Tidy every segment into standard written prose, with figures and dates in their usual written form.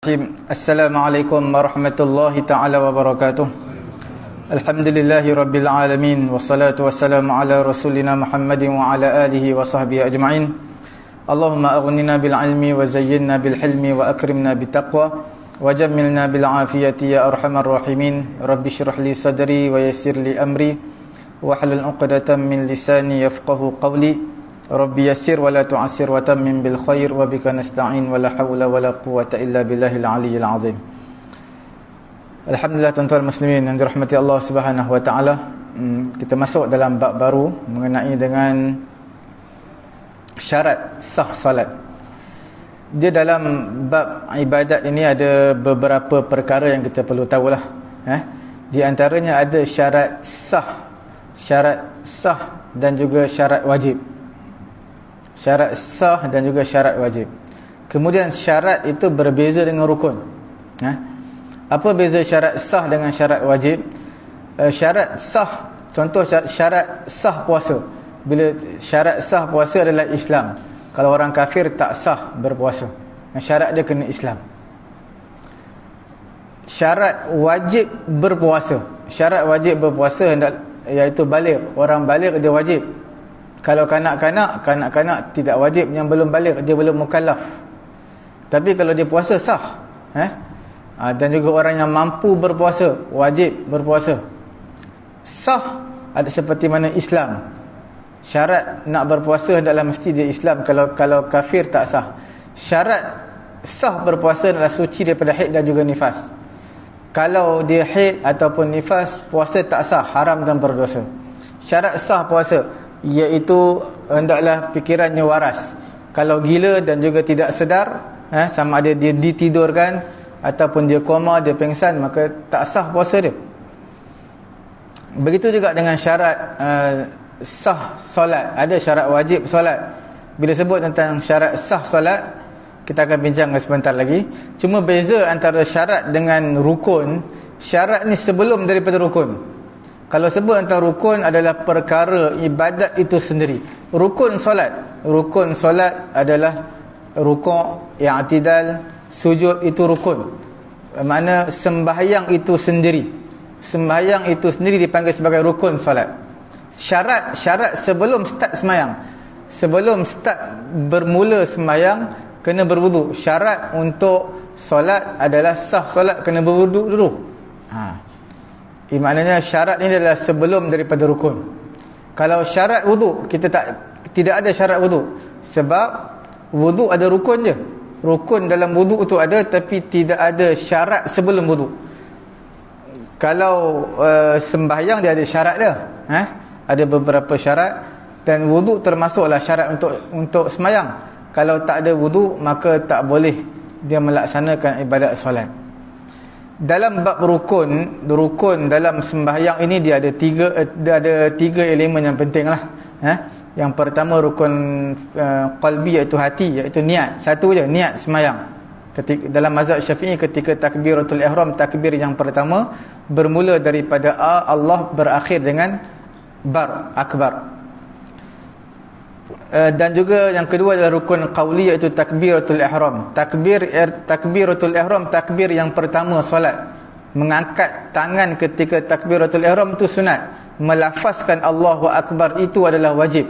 Assalamualaikum warahmatullahi ta'ala wabarakatuh. Alhamdulillahi rabbil alamin. Wassalatu wassalamu ala rasulina Muhammadin wa ala alihi wa sahbihi ajma'in. Allahumma aghnina bil ilmi wa zayyinna bil hilmi wa akrimna bit taqwa wa jammilna bil afiyati ya arhamar rahimin. Rabbi shrah li sadri wa yassir li amri wa hlul 'uqdatam min lisani yafqahu qawli. Rabbi yassir wa la tu'assir wa tammim bil khair wa bika nasta'in wa la hawla wa la quwwata illa billahil aliyyil azim. Alhamdulillah, tuan-tuan muslimin yang dirahmati Allah Subhanahu wa taala. Kita masuk dalam bab baru mengenai dengan syarat sah salat. Dia dalam bab ibadat ini ada beberapa perkara yang kita perlu tahulah. Di antaranya ada syarat sah dan juga syarat wajib. Syarat sah dan juga syarat wajib. Kemudian syarat itu berbeza dengan rukun. Apa beza syarat sah dengan syarat wajib? Syarat sah, contoh syarat sah puasa. Bila syarat sah puasa adalah Islam. Kalau orang kafir tak sah berpuasa. Syarat dia kena Islam. Syarat wajib berpuasa. Syarat wajib berpuasa iaitu baligh. Orang baligh dia wajib. Kalau kanak-kanak tidak wajib, yang belum baligh dia belum mukallaf. Tapi kalau dia puasa sah. Dan juga orang yang mampu berpuasa wajib berpuasa. Sah ada seperti mana Islam. Syarat nak berpuasa adalah mesti dia Islam. Kalau kafir tak sah. Syarat sah berpuasa adalah suci daripada haid dan juga nifas. Kalau dia haid ataupun nifas, puasa tak sah, haram dan berdosa. Syarat sah puasa iaitu hendaklah fikirannya waras. Kalau gila dan juga tidak sedar, sama ada dia ditidurkan ataupun dia koma, dia pengsan, maka tak sah puasa dia. Begitu juga dengan syarat sah solat. Ada syarat wajib solat. Bila sebut tentang syarat sah solat, kita akan bincang sebentar lagi. Cuma beza antara syarat dengan rukun. Syarat ni sebelum daripada rukun. Kalau sebut tentang rukun adalah perkara ibadat itu sendiri. Rukun solat adalah rukuk, i'tidal, sujud, itu rukun. Makna sembahyang itu sendiri. Sembahyang itu sendiri dipanggil sebagai rukun solat. Syarat sebelum start sembahyang. Sebelum start bermula sembahyang kena berwuduk. Syarat untuk solat adalah sah solat kena berwuduk dulu. Maknanya syarat ini adalah sebelum daripada rukun. Kalau syarat wuduk, kita tidak ada syarat wuduk. Sebab wuduk ada rukun je. Rukun dalam wuduk itu ada, tapi tidak ada syarat sebelum wuduk. Kalau sembahyang dia ada syarat dia. Ada beberapa syarat, dan wuduk termasuklah syarat untuk sembahyang. Kalau tak ada wuduk, maka tak boleh dia melaksanakan ibadat solat. Dalam bab rukun dalam sembahyang ini dia ada tiga elemen yang penting lah. Yang pertama rukun qalbi, iaitu hati, iaitu niat. Satu je, niat sembahyang. Dalam mazhab Syafi'i, ketika takbiratul ihram, takbir yang pertama bermula daripada Allah, berakhir dengan bar, akbar. Dan juga yang kedua adalah rukun qauli, iaitu takbiratul ihram. Takbiratul ihram, takbir yang pertama solat. Mengangkat tangan ketika takbiratul ihram itu sunat. Melafazkan Allahu akbar itu adalah wajib.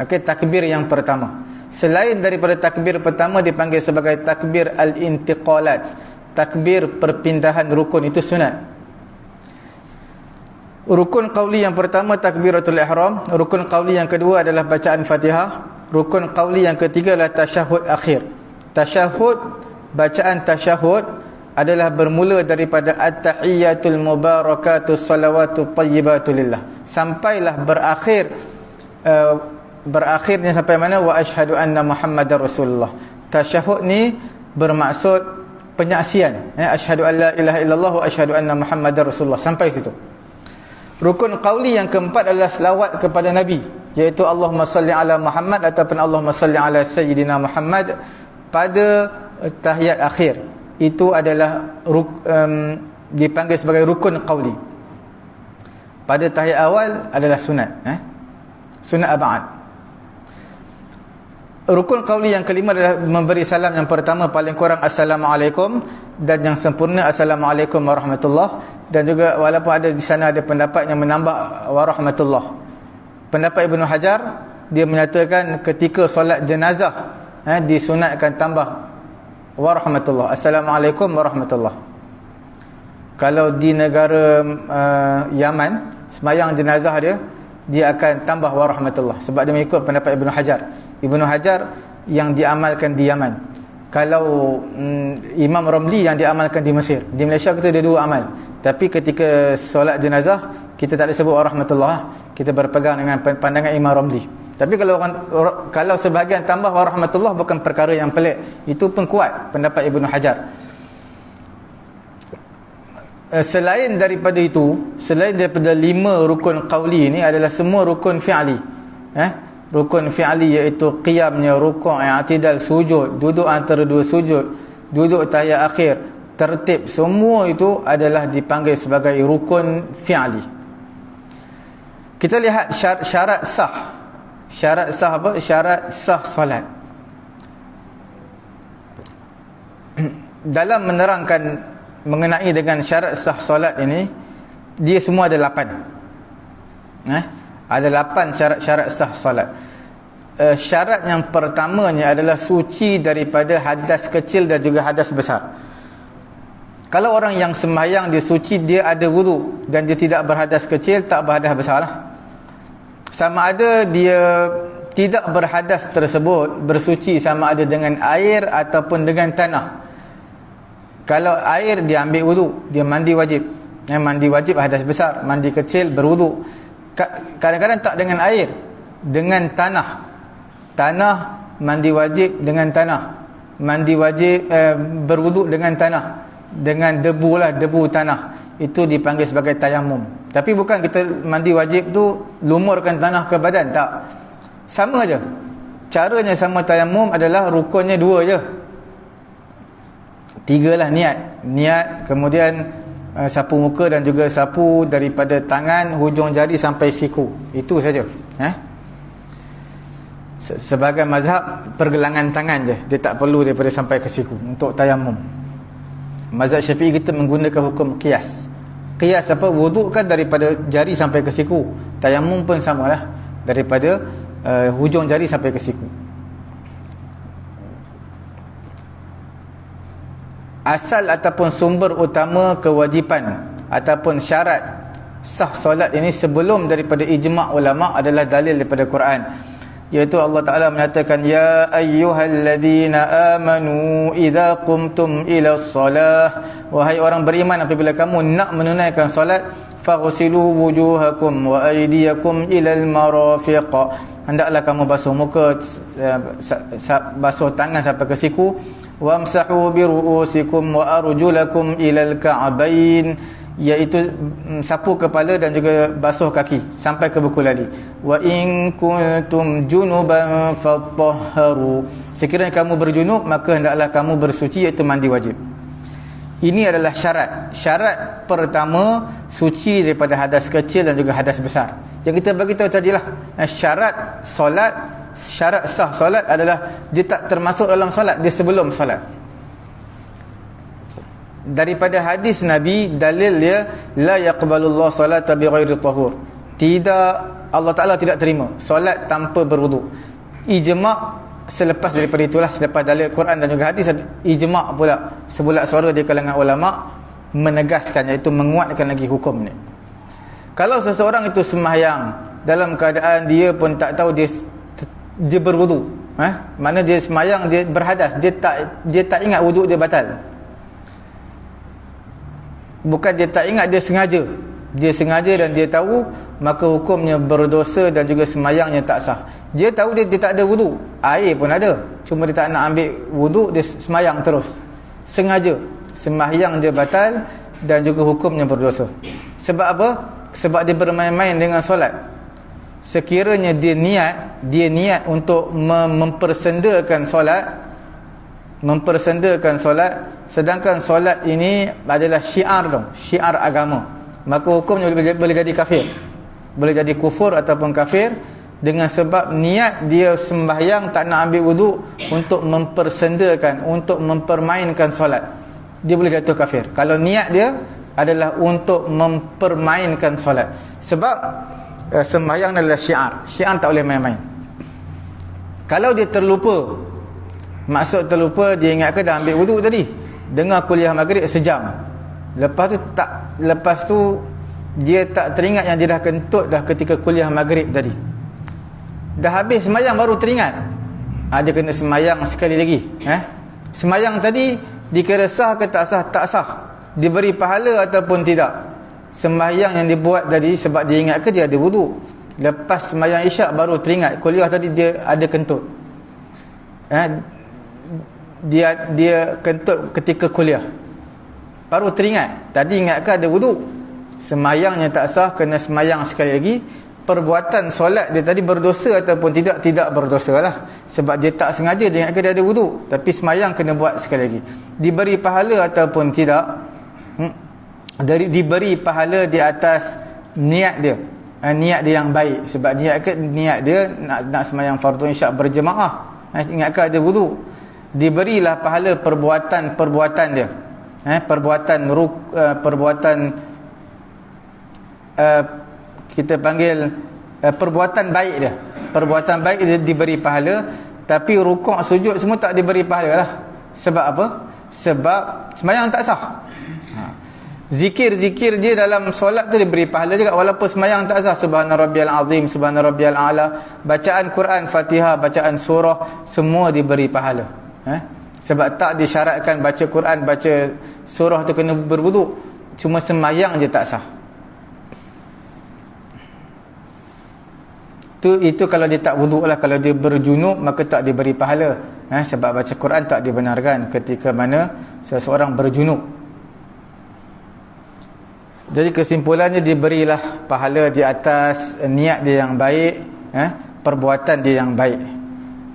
Takbir yang pertama. Selain daripada takbir pertama dipanggil sebagai takbir al-intiqalat. Takbir perpindahan rukun, itu sunat. Rukun qauli yang pertama takbiratul ihram. Rukun qauli yang kedua adalah bacaan Fatihah. Rukun qauli yang ketiga adalah tasyahud akhir. Bacaan tasyahud adalah bermula daripada at-tahiyyatul mubarakatus salawatut thayyibatu lillah. Sampailah berakhirnya sampai mana? Wa asyhadu anna Muhammadar Rasulullah. Tasyahud ni bermaksud penyaksian. Asyhadu an la ilaha illallah wa asyhadu anna Muhammadar Rasulullah. Sampai situ. Rukun qauli yang keempat adalah selawat kepada Nabi, iaitu Allahumma salli ala Muhammad ataupun Allahumma salli ala Sayyidina Muhammad pada tahiyat akhir. Itu adalah dipanggil sebagai rukun qauli. Pada tahiyat awal adalah sunat. Sunat ab'ad. Rukun qauli yang kelima adalah memberi salam yang pertama paling kurang Assalamualaikum, dan yang sempurna Assalamualaikum warahmatullah. Dan juga walaupun ada di sana ada pendapat yang menambah warahmatullah. Pendapat Ibnu Hajar, dia menyatakan ketika solat jenazah disunatkan tambah warahmatullah, Assalamualaikum warahmatullah. Kalau di negara Yaman, sembahyang jenazah dia akan tambah warahmatullah, sebab dia mengikut pendapat Ibnu Hajar. Ibnu Hajar yang diamalkan di Yaman. Kalau Imam Ramli yang diamalkan di Mesir. Di Malaysia kita ada dua amal. Tapi ketika solat jenazah kita tak ada sebut warahmatullah, kita berpegang dengan pandangan Imam Ramli. Tapi kalau sebahagian tambah warahmatullah bukan perkara yang pelik, itu pun kuat pendapat Ibnu Hajar. Selain daripada itu, selain daripada 5 rukun qauli ini adalah semua rukun fi'li. Rukun fi'li iaitu qiyamnya, rukuk, i'tidal, sujud, duduk antara dua sujud, duduk tahiyat akhir, tertib, semua itu adalah dipanggil sebagai rukun fi'li. Kita lihat syarat sah. Syarat sah apa? Syarat sah solat. Dalam menerangkan mengenai dengan syarat sah solat ini, dia semua ada 8. Ada 8 syarat sah solat. Syarat yang pertamanya adalah suci daripada hadas kecil dan juga hadas besar. Kalau orang yang sembahyang dia suci, dia ada wudu dan dia tidak berhadas kecil, tak berhadas besar lah. Sama ada dia tidak berhadas tersebut bersuci sama ada dengan air ataupun dengan tanah. Kalau air dia ambil wudu, dia mandi wajib. Mandi wajib hadas besar, mandi kecil berwudu. Kadang-kadang tak dengan air, dengan tanah. Tanah mandi wajib dengan tanah. Mandi wajib berwudu dengan tanah. Dengan debu lah, debu tanah. Itu dipanggil sebagai tayamum. Tapi bukan kita mandi wajib tu lumurkan tanah ke badan, tak. Sama aja. Caranya sama tayamum adalah rukunnya 2 je. 3 lah niat. Niat, kemudian sapu muka dan juga sapu daripada tangan, hujung jari sampai siku. Itu saja. Sebagai mazhab, pergelangan tangan je, dia tak perlu daripada sampai ke siku untuk tayamum. Mazhab Syafi'i kita menggunakan hukum qiyas. Qiyas apa? Wuduk kan daripada jari sampai ke siku. Tayamum pun samalah, daripada hujung jari sampai ke siku. Asal ataupun sumber utama kewajipan ataupun syarat sah solat ini sebelum daripada ijma' ulama' adalah dalil daripada Quran, iaitu Allah Ta'ala menyatakan, ya ayyuhalladzina amanu idza qumtum ila shalah, wahai orang beriman, apabila kamu nak menunaikan solat, faghsilu wujuhakum wa aydiyakum ilal marafiq, hendaklah kamu basuh muka, basuh tangan sampai ke siku, wamsahu bi ru'usikum wa arjulakum ilal ka'bain, iaitu sapu kepala dan juga basuh kaki sampai ke buku lali. Wa in kuntum junuban fatahharu, sekiranya kamu berjunub maka hendaklah kamu bersuci, iaitu mandi wajib. Ini adalah syarat. Syarat pertama, suci daripada hadas kecil dan juga hadas besar. Yang kita bagi tahu tadilah, syarat solat, syarat sah solat adalah dia tak termasuk dalam solat, dia sebelum solat. Daripada hadis Nabi, dalil dia, la yaqbalullahu salata bighairi tahur, tidak, Allah Ta'ala tidak terima solat tanpa berwudu. Ijma' selepas daripada itulah, selepas dalil Quran dan juga hadis, ijma' pula sebulat suara di kalangan ulama' menegaskan, iaitu menguatkan lagi hukum ni. Kalau seseorang itu sembahyang dalam keadaan dia pun tak tahu dia berwudu, mana dia sembahyang dia berhadas, dia tak ingat wudu dia batal. Bukan dia tak ingat, dia sengaja. Dia sengaja dan dia tahu, maka hukumnya berdosa dan juga sembahyangnya tak sah. Dia tahu dia tak ada wudu, air pun ada, cuma dia tak nak ambil wudu, dia sembahyang terus. Sengaja, sembahyang dia batal dan juga hukumnya berdosa. Sebab apa? Sebab dia bermain-main dengan solat. Sekiranya dia niat untuk mempersendakan solat, sedangkan solat ini adalah syiar agama, maka hukumnya boleh jadi kafir, boleh jadi kufur ataupun kafir dengan sebab niat dia sembahyang tak nak ambil wuduk untuk mempersendakan, untuk mempermainkan solat, dia boleh jatuh kafir. Kalau niat dia adalah untuk mempermainkan solat. Sebab sembahyang adalah syiar. Syiar tak boleh main-main. Kalau dia terlupa, maksud terlupa, dia ingat ke dah ambil wuduk tadi, dengar kuliah maghrib sejam, lepas tu dia tak teringat yang dia dah kentut dah ketika kuliah maghrib tadi. Dah habis semayang baru teringat. Dia kena semayang sekali lagi. Semayang tadi dikira sah ke tak sah? Tak sah. Diberi pahala ataupun tidak? Sembahyang yang dibuat tadi sebab dia ingat ke dia ada wuduk. Lepas sembahyang isyak baru teringat kuliah tadi dia ada kentut. Dia kentut ketika kuliah, baru teringat. Tadi ingat ke ada wuduk. Sembahyangnya tak sah, kena sembahyang sekali lagi. Perbuatan solat dia tadi berdosa ataupun tidak? Tidak berdosa lah. Sebab dia tak sengaja, dia ingat ke dia ada wuduk. Tapi sembahyang kena buat sekali lagi. Diberi pahala ataupun tidak? Diberi pahala di atas niat dia. Niat dia yang baik. Sebab niat dia nak sembahyang fardu isyak berjemaah. Ingat ke ada wuduk. Diberilah pahala perbuatan dia. Perbuatan kita panggil perbuatan baik dia. Perbuatan baik dia diberi pahala. Tapi rukuk, sujud semua tak diberi pahala lah. Sebab apa? Sebab sembahyang tak sah. Zikir dia dalam solat tu diberi pahala juga walaupun sembahyang tak sah. Subhana rabbiyal azim, subhana rabbiyal a'la, bacaan Quran, Fatihah, bacaan surah, semua diberi pahala. Sebab tak disyaratkan baca Quran, baca surah tu kena berwuduk. Cuma sembahyang je tak sah. Itu kalau dia tak wuduk lah. Kalau dia berjunub maka tak diberi pahala. Sebab baca Quran tak dibenarkan ketika mana seseorang berjunub. Jadi kesimpulannya, diberilah pahala di atas niat dia yang baik, perbuatan dia yang baik.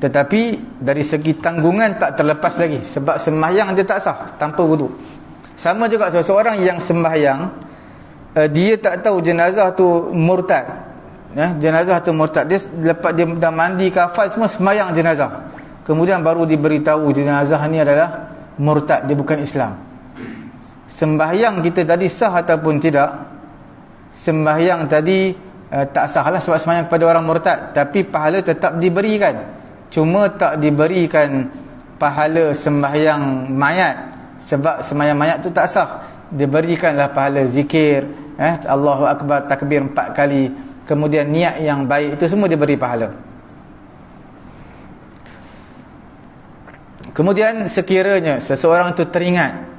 Tetapi dari segi tanggungan tak terlepas lagi. Sebab sembahyang dia tak sah tanpa wuduk. Sama juga seseorang yang sembahyang, dia tak tahu jenazah tu murtad. Jenazah tu murtad. Dia lepas dia dah mandi kafan semua, sembahyang jenazah. Kemudian baru diberitahu jenazah ni adalah murtad, dia bukan Islam. Sembahyang kita tadi sah ataupun tidak? Sembahyang tadi tak sah lah sebab sembahyang kepada orang murtad. Tapi pahala tetap diberikan. Cuma tak diberikan pahala sembahyang mayat. Sebab sembahyang mayat tu tak sah. Diberikanlah pahala zikir, Allahu Akbar, takbir 4 kali. Kemudian niat yang baik, itu semua diberi pahala. Kemudian sekiranya seseorang itu teringat,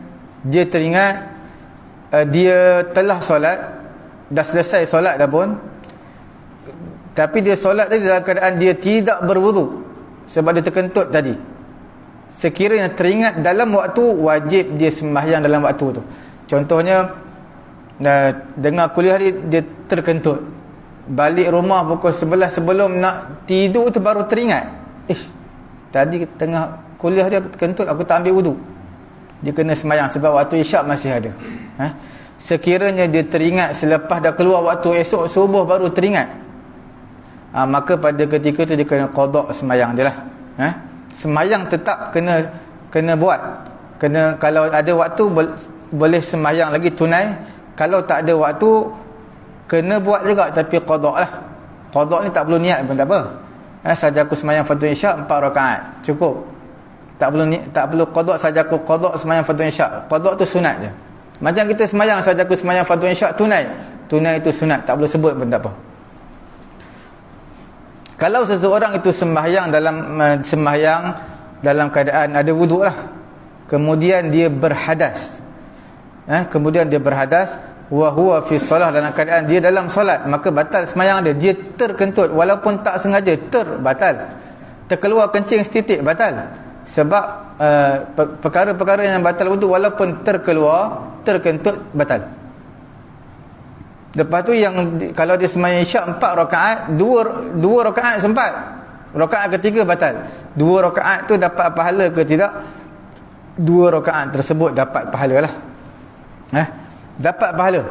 dia telah solat, dah selesai solat dah pun, tapi dia solat tadi dalam keadaan dia tidak berwuduk sebab dia terkentut tadi. Sekiranya teringat dalam waktu, wajib dia sembahyang dalam waktu tu. Contohnya dengar kuliah dia terkentut, balik rumah pukul 11 sebelum nak tidur tu baru teringat, tadi tengah kuliah dia terkentut, aku tak ambil wuduk. Dia kena sembahyang sebab waktu isyak masih ada. Sekiranya dia teringat selepas dah keluar waktu esok subuh baru teringat, maka pada ketika tu dia kena qada sembahyang dia lah. Sembahyang tetap kena buat. Kalau ada waktu boleh sembahyang lagi tunai. Kalau tak ada waktu kena buat juga, tapi qada lah. Qada ni tak perlu niat pun tak apa. Saja aku sembahyang fardu isyak 4 rakaat cukup. Tak perlu qada, saja aku qada sembahyang fardu isyak. Qada tu sunat je. Macam kita sembahyang, saja aku sembahyang fardu isyak tunai. Tunai itu sunat, tak perlu sebut pun tak apa. Kalau seseorang itu sembahyang dalam keadaan ada wuduk lah, kemudian dia berhadas, wa huwa fi solah, dalam keadaan dia dalam solat, maka batal sembahyang dia. Dia terkentut walaupun tak sengaja, batal. Terkeluar kencing setitik, batal. Sebab perkara-perkara yang batal wuduk walaupun terkentut, batal. Lepas tu kalau dia sembahyang isyak 4 rakaat, 2 rakaat sempat, rakaat ketiga batal. 2 rakaat tu dapat pahala ke tidak? 2 rakaat tersebut dapat pahala lah. Dapat pahala.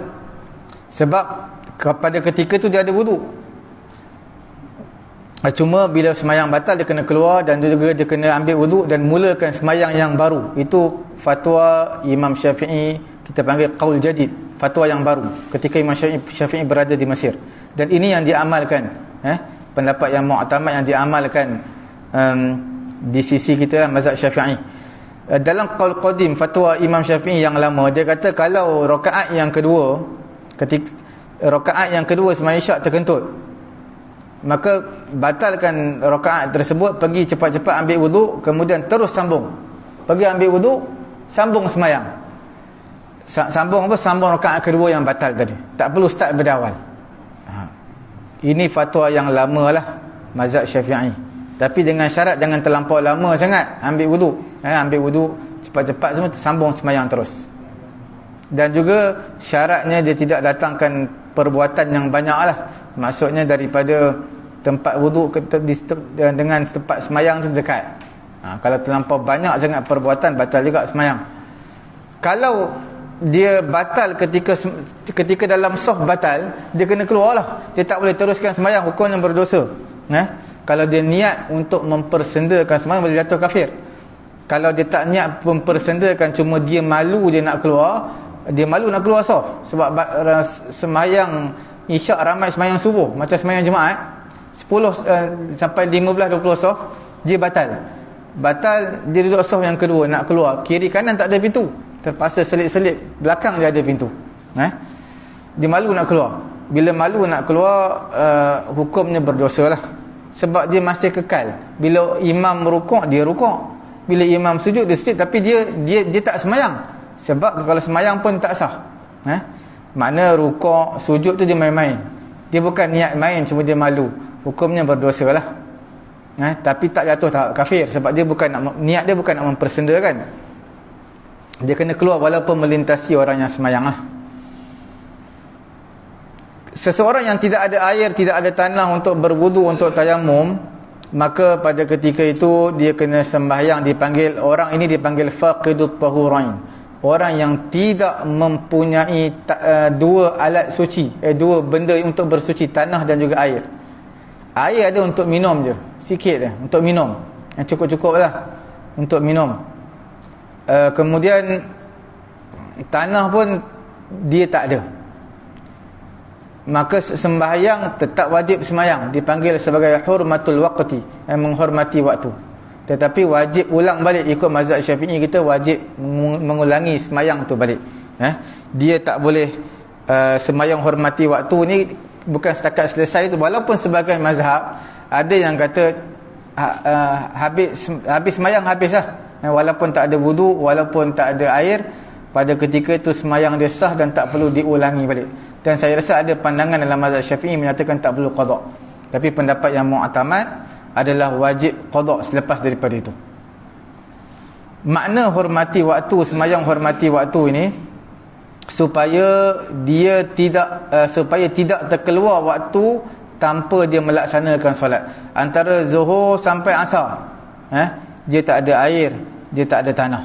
Sebab pada ketika tu dia ada wuduk. Cuma bila semayang batal dia kena keluar, dan juga dia kena ambil wuduk dan mulakan semayang yang baru. Itu fatwa Imam Syafi'i, kita panggil qaul jadid, fatwa yang baru ketika Imam Syafi'i berada di Mesir. Dan ini yang diamalkan, pendapat yang mu'tamad yang diamalkan di sisi kita mazhab Syafi'i. Dalam qaul qadim, fatwa Imam Syafi'i yang lama, dia kata kalau rakaat yang kedua, ketika rakaat yang kedua sembahyang isyak terkentut, maka batalkan rakaat tersebut, pergi cepat-cepat ambil wuduk, kemudian terus sambung. Pergi ambil wuduk, sambung sembahyang. Sambung apa? Sambung rakaat kedua yang batal tadi. Tak perlu start berdawal. Ini fatwa yang lama lah, mazhab Syafi'i. Tapi dengan syarat jangan terlampau lama sangat ambil wuduk. Ambil wuduk cepat-cepat semua, sambung sembahyang terus. Dan juga syaratnya dia tidak datangkan perbuatan yang banyak lah. Maksudnya daripada tempat wuduk dengan tempat semayang tu dekat. Kalau terlampau banyak sangat perbuatan, batal juga semayang. Kalau dia batal ketika dalam soft batal, dia kena keluar lah. Dia tak boleh teruskan semayang, hukumnya berdosa. Kalau dia niat untuk mempersendakan semayang, boleh jatuh kafir. Kalau dia tak niat mempersendakan, cuma dia malu dia nak keluar, dia malu nak keluar soft. Sebab semayang isyak ramai semayang subuh, macam semayang Jumaat 10 sampai 15-20 soft, dia batal, dia duduk soft yang kedua, nak keluar, kiri kanan tak ada pintu, terpaksa selip-selip belakang dia ada pintu. Dia malu nak keluar. Bila malu nak keluar, hukumnya berdosa lah. Sebab dia masih kekal. Bila imam rukuk, dia rukuk. Bila imam sujud, dia sujud. Tapi dia tak semayang. Sebab kalau semayang pun tak sah. Makna rukuk, sujud tu dia main-main. Dia bukan niat main, cuma dia malu. Hukumnya berdosa lah. Tapi tak jatuh tak kafir. Sebab dia bukan niat dia bukan nak mempersendakan. Dia kena keluar walaupun melintasi orang yang semayang lah. Seseorang yang tidak ada air, tidak ada tanah untuk berwudu, untuk tayamum, maka pada ketika itu dia kena sembahyang. Orang ini dipanggil faqidut tahurain. Orang yang tidak mempunyai dua alat suci, dua benda untuk bersuci, tanah dan juga air. Air ada untuk minum je, sikit je untuk minum, yang cukup-cukup lah untuk minum. Kemudian tanah pun dia tak ada, maka sembahyang tetap wajib sembahyang, dipanggil sebagai hurmatul waqti, menghormati waktu. Tetapi wajib ulang balik, ikut mazhab Syafi'i kita wajib mengulangi sembahyang tu balik. Dia tak boleh sembahyang hormati waktu ni bukan setakat selesai tu. Walaupun sebagai mazhab ada yang kata habis sembahyang habis lah, walaupun tak ada wudu, walaupun tak ada air, pada ketika itu sembahyang dia sah dan tak perlu diulangi balik. Dan saya rasa ada pandangan dalam mazhab Syafi'i menyatakan tak perlu qada. Tapi pendapat yang mu'tamad adalah wajib qada selepas daripada itu. Makna hormati waktu, sembahyang hormati waktu ini, supaya dia tidak terkeluar waktu tanpa dia melaksanakan solat. Antara zuhur sampai asar, dia tak ada air, dia tak ada tanah.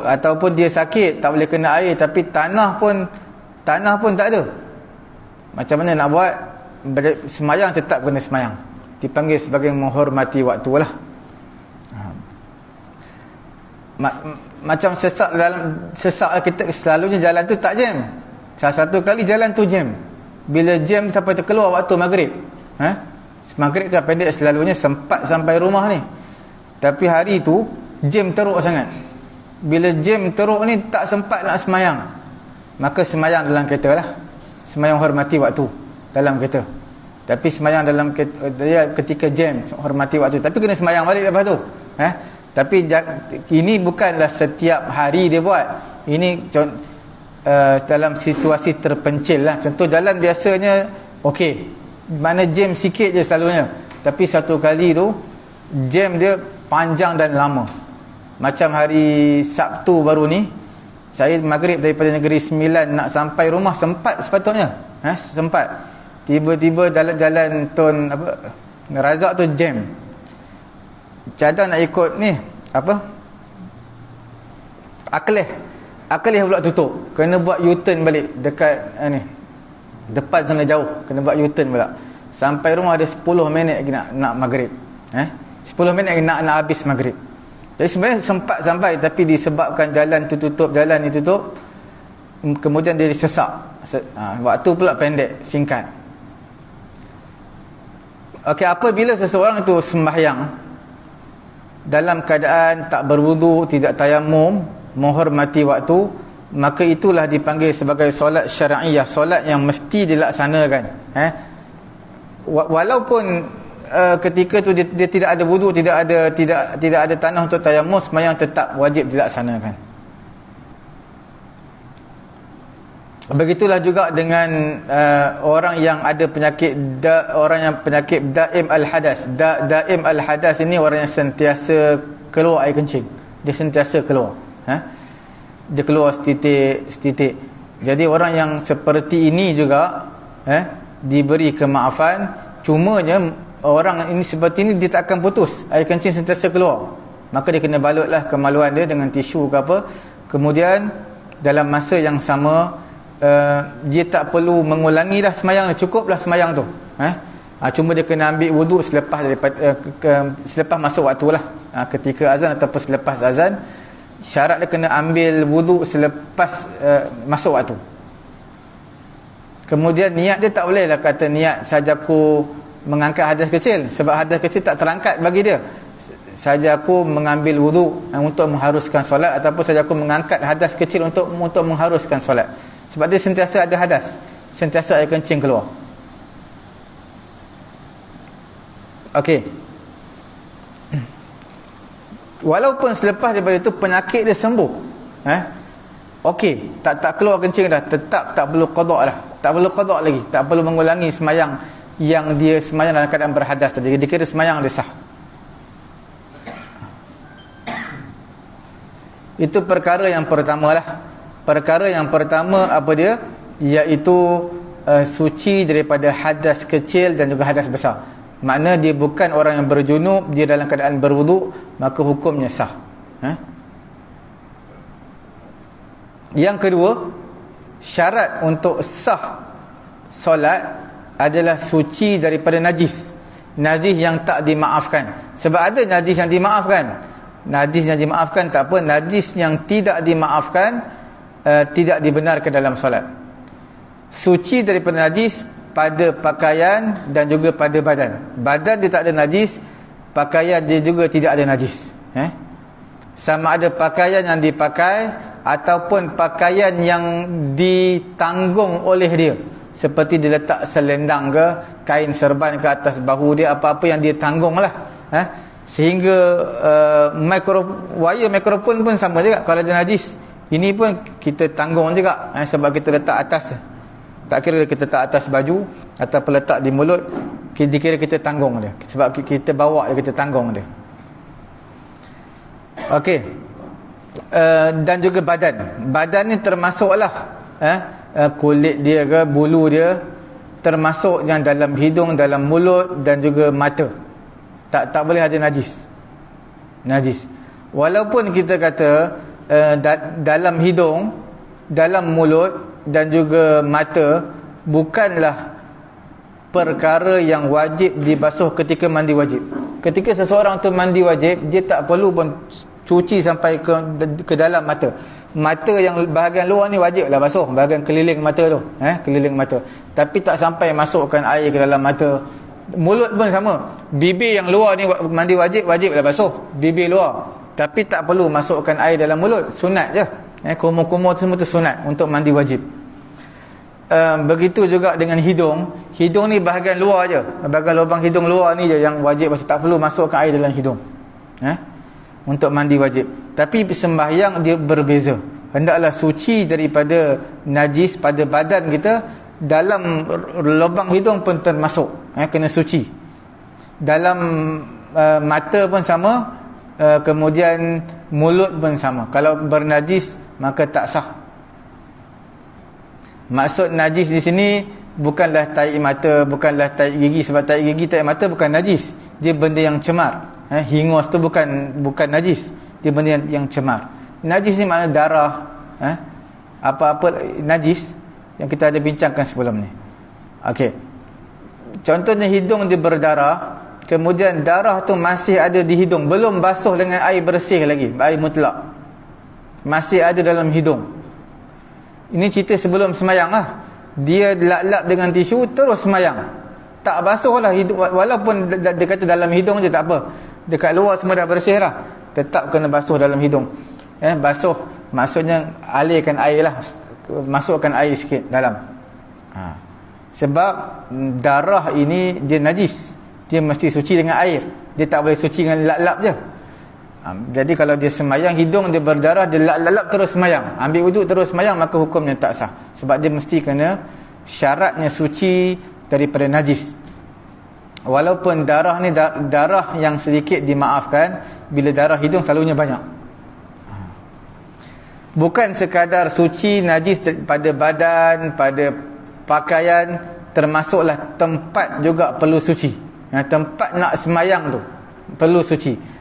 Ataupun dia sakit, tak boleh kena air, tapi tanah pun tak ada. Macam mana nak buat? Semayang tetap kena semayang, dipanggil sebagai menghormati waktu lah. Macam sesak kita selalunya jalan tu tak jam. Salah satu kali jalan tu jam. Bila jam sampai terkeluar waktu maghrib, maghrib kan pendek selalunya, sempat sampai rumah ni. Tapi hari tu jam teruk sangat. Bila jam teruk ni tak sempat nak semayang, maka semayang dalam kereta lah. Semayang hormati waktu dalam kereta. Tapi semayang dalam ketika jam, hormati waktu. Tapi kena semayang balik lepas tu. Tapi ini bukanlah setiap hari dia buat. Ini dalam situasi terpencil lah. Contoh jalan biasanya okey, mana jam sikit je selalunya. Tapi satu kali tu jam dia panjang dan lama. Macam hari Sabtu baru ni, saya maghrib daripada Negeri Sembilan nak sampai rumah sempat sepatutnya. Sempat. Tiba-tiba jalan Tun Razak tu jam. Cadang nak ikut ni Akleh pula tutup. Kena buat U-turn balik dekat ni, depan sana jauh, kena buat U-turn pula. sampai rumah ada 10 minit lagi nak maghrib. 10 minit lagi nak habis maghrib. Jadi sebenarnya sempat sampai, tapi disebabkan jalan ditutup, kemudian dia disesak. Waktu pula pendek, singkat. Okey, apabila seseorang itu sembahyang dalam keadaan tak berwudu, tidak tayamum, menghormati waktu, maka itulah dipanggil sebagai solat syar'iyah, solat yang mesti dilaksanakan. Walaupun ketika tu dia tidak ada wudu, tidak ada tanah untuk tayamum, sembahyang tetap wajib dilaksanakan. Begitulah juga dengan orang yang ada penyakit daim al-hadas. Daim al-hadas ini orang yang sentiasa keluar air kencing. Dia sentiasa keluar. Dia keluar setitik. Jadi orang yang seperti ini juga diberi kemaafan. Cumanya orang ini seperti ini dia tak akan putus, air kencing sentiasa keluar. Maka dia kena balutlah kemaluan dia dengan tisu ke apa. Kemudian dalam masa yang sama dia tak perlu mengulangi dah semayang, cukuplah semayang tu. Cuma dia kena ambil wuduk selepas selepas masuk waktu lah. Ketika azan ataupun selepas azan, syarat dia kena ambil wuduk selepas masuk waktu. Kemudian niat dia tak boleh lah kata niat saja aku mengangkat hadas kecil, sebab hadas kecil tak terangkat bagi dia. Saja aku mengambil wuduk untuk mengharuskan solat, ataupun saja aku mengangkat hadas kecil untuk mengharuskan solat. Sebab dia sentiasa ada hadas, sentiasa air kencing keluar. Okey. Walaupun selepas daripada itu penyakit dia sembuh, okey, tak keluar kencing dah, tetap tak perlu qada dah. Tak perlu qada lagi, tak perlu mengulangi semayang yang dia semayang dalam keadaan berhadas tadi. Dia kira semayang dia sah. Itu perkara yang pertama lah. Perkara yang pertama apa dia? Iaitu suci daripada hadas kecil dan juga hadas besar. Makna dia bukan orang yang berjunub, dia dalam keadaan berwuduk, maka hukumnya sah. Yang kedua, syarat untuk sah solat adalah suci daripada najis. Najis yang tak dimaafkan. Sebab ada najis yang dimaafkan. Najis yang dimaafkan tak apa, najis yang tidak dimaafkan tidak dibenarkan dalam solat. Suci daripada najis pada pakaian dan juga pada badan. Badan dia tak ada najis, pakaian dia juga tidak ada najis. Sama ada pakaian yang dipakai ataupun pakaian yang ditanggung oleh dia, seperti dia letak selendang ke, kain serban ke atas bahu dia, apa-apa yang dia tanggung lah. Sehingga mikrofon pun sama juga. Kalau ada najis, ini pun kita tanggung juga, sebab kita letak atas. Tak kira kita letak atas baju ataupun letak di mulut, dikira kita tanggung dia, sebab kita bawa dia, kita tanggung dia. Okey. Dan juga badan ni termasuklah kulit dia ke, bulu dia, termasuk yang dalam hidung, dalam mulut dan juga mata. Tak boleh ada najis. Walaupun kita kata dalam hidung, dalam mulut dan juga mata bukanlah perkara yang wajib dibasuh ketika mandi wajib. Ketika seseorang tu mandi wajib, dia tak perlu pun cuci sampai ke dalam mata. Mata yang bahagian luar ni wajiblah basuh, bahagian keliling mata tu, keliling mata. Tapi tak sampai masukkan air ke dalam mata. Mulut pun sama. Bibir yang luar ni mandi wajiblah basuh bibir luar. Tapi tak perlu masukkan air dalam mulut, sunat je. Kumur-kumur tu semua tu sunat untuk mandi wajib. Begitu juga dengan hidung. Hidung ni bahagian luar je, bahagian lubang hidung luar ni je yang wajib basuh, tak perlu masukkan air dalam hidung untuk mandi wajib. Tapi sembahyang dia berbeza. Hendaklah suci daripada najis pada badan kita. Dalam lubang hidung pun termasuk, kena suci. Dalam mata pun sama, kemudian mulut pun sama. Kalau bernajis maka tak sah. Maksud najis di sini bukanlah tahi mata, bukanlah tahi gigi, sebab tahi gigi, tahi mata bukan najis. Dia benda yang cemar. Hingus tu bukan najis. Dia benda yang cemar. Najis ni makna darah, apa-apa najis yang kita ada bincangkan sebelum ni. Okey. contohnya hidung dia berdarah, kemudian darah tu masih ada di hidung, belum basuh dengan air bersih lagi, air mutlak, masih ada dalam hidung. Ini cerita sebelum semayang lah. Dia lap-lap dengan tisu terus semayang, tak basuh lah hidung, walaupun dia kata dalam hidung je tak apa, dekat luar semua dah bersih lah, tetap kena basuh dalam hidung. Basuh maksudnya alirkan air lah, masukkan air sikit dalam. Sebab darah ini dia najis, dia mesti suci dengan air, dia tak boleh suci dengan lap-lap je. Jadi kalau dia semayang, hidung dia berdarah, dia lap-lap terus semayang, ambil wuduk terus semayang, maka hukumnya tak sah. Sebab dia mesti kena syaratnya suci daripada najis. Walaupun darah ni darah yang sedikit dimaafkan, bila darah hidung selalunya banyak. Bukan sekadar suci najis pada badan, pada pakaian, termasuklah tempat juga perlu suci. Tempat nak semayang tu perlu suci.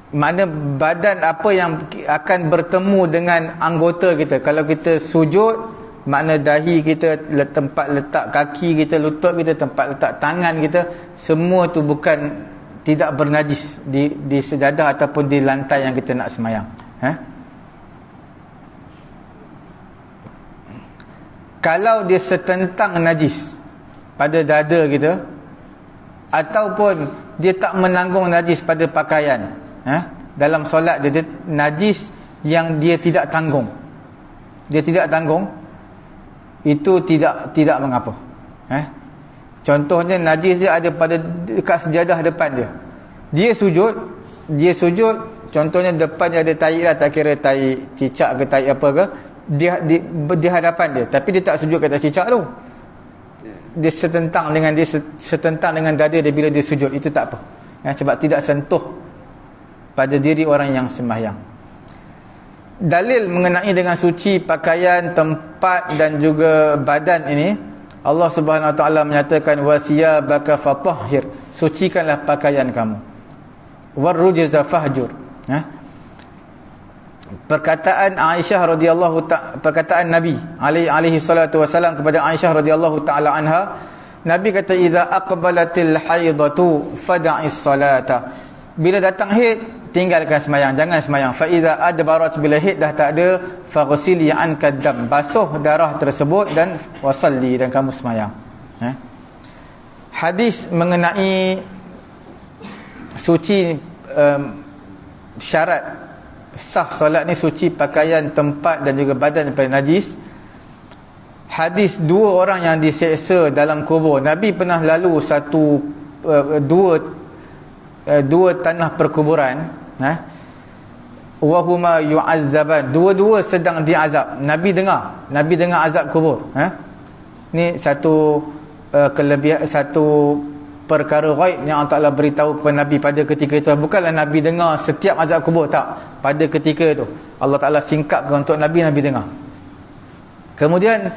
Makna badan apa yang akan bertemu dengan anggota kita. Kalau kita sujud, makna dahi kita, tempat letak kaki kita, lutut kita, tempat letak tangan kita, semua tu bukan, tidak bernajis di sejadah ataupun di lantai yang kita nak semayang. Kalau dia setentang najis pada dada kita, ataupun dia tak menanggung najis pada pakaian, dalam solat dia najis yang dia tidak tanggung, itu tidak mengapa. Contohnya najis dia ada pada dekat sejadah depan dia sujud, contohnya depan dia ada tahi lah, tak kira tahi cicak ke tahi apa ke, di hadapan dia, tapi dia tak sujud kat atas cicak tu, dia setentang dengan dada dia bila dia sujud, itu tak apa. Sebab tidak sentuh pada diri orang yang sembahyang. Dalil mengenai dengan suci pakaian, tempat dan juga badan ini, Allah Subhanahu Wa Taala menyatakan wasiyabaka fatahhir, sucikanlah pakaian kamu, warrujza fahjur. Perkataan Aisyah radhiyallahu ta'ala, perkataan Nabi alaihi salatu wasalam kepada Aisyah radhiyallahu taala anha, Nabi kata idza aqbalatil haidatu fada'is salata, bila datang haid tinggalkan semayang, jangan semayang. Fa idza adbarat, bila haid dah tak ada, faghsili anka dam, basuh darah tersebut, dan wasalli, dan kamu semayang. Hadis mengenai suci, syarat sah solat ni suci pakaian, tempat dan juga badan daripada najis. Hadis dua orang yang diseksa dalam kubur. Nabi pernah lalu dua tanah perkuburan, wahuma yu'azzaban, dua-dua sedang diazab. Nabi dengar azab kubur. Ni satu kelebihan, satu perkara ghaib yang Allah Ta'ala beritahu kepada Nabi pada ketika itu. Bukanlah Nabi dengar setiap azab kubur, tak. Pada ketika itu Allah Ta'ala singkapkan untuk Nabi dengar. Kemudian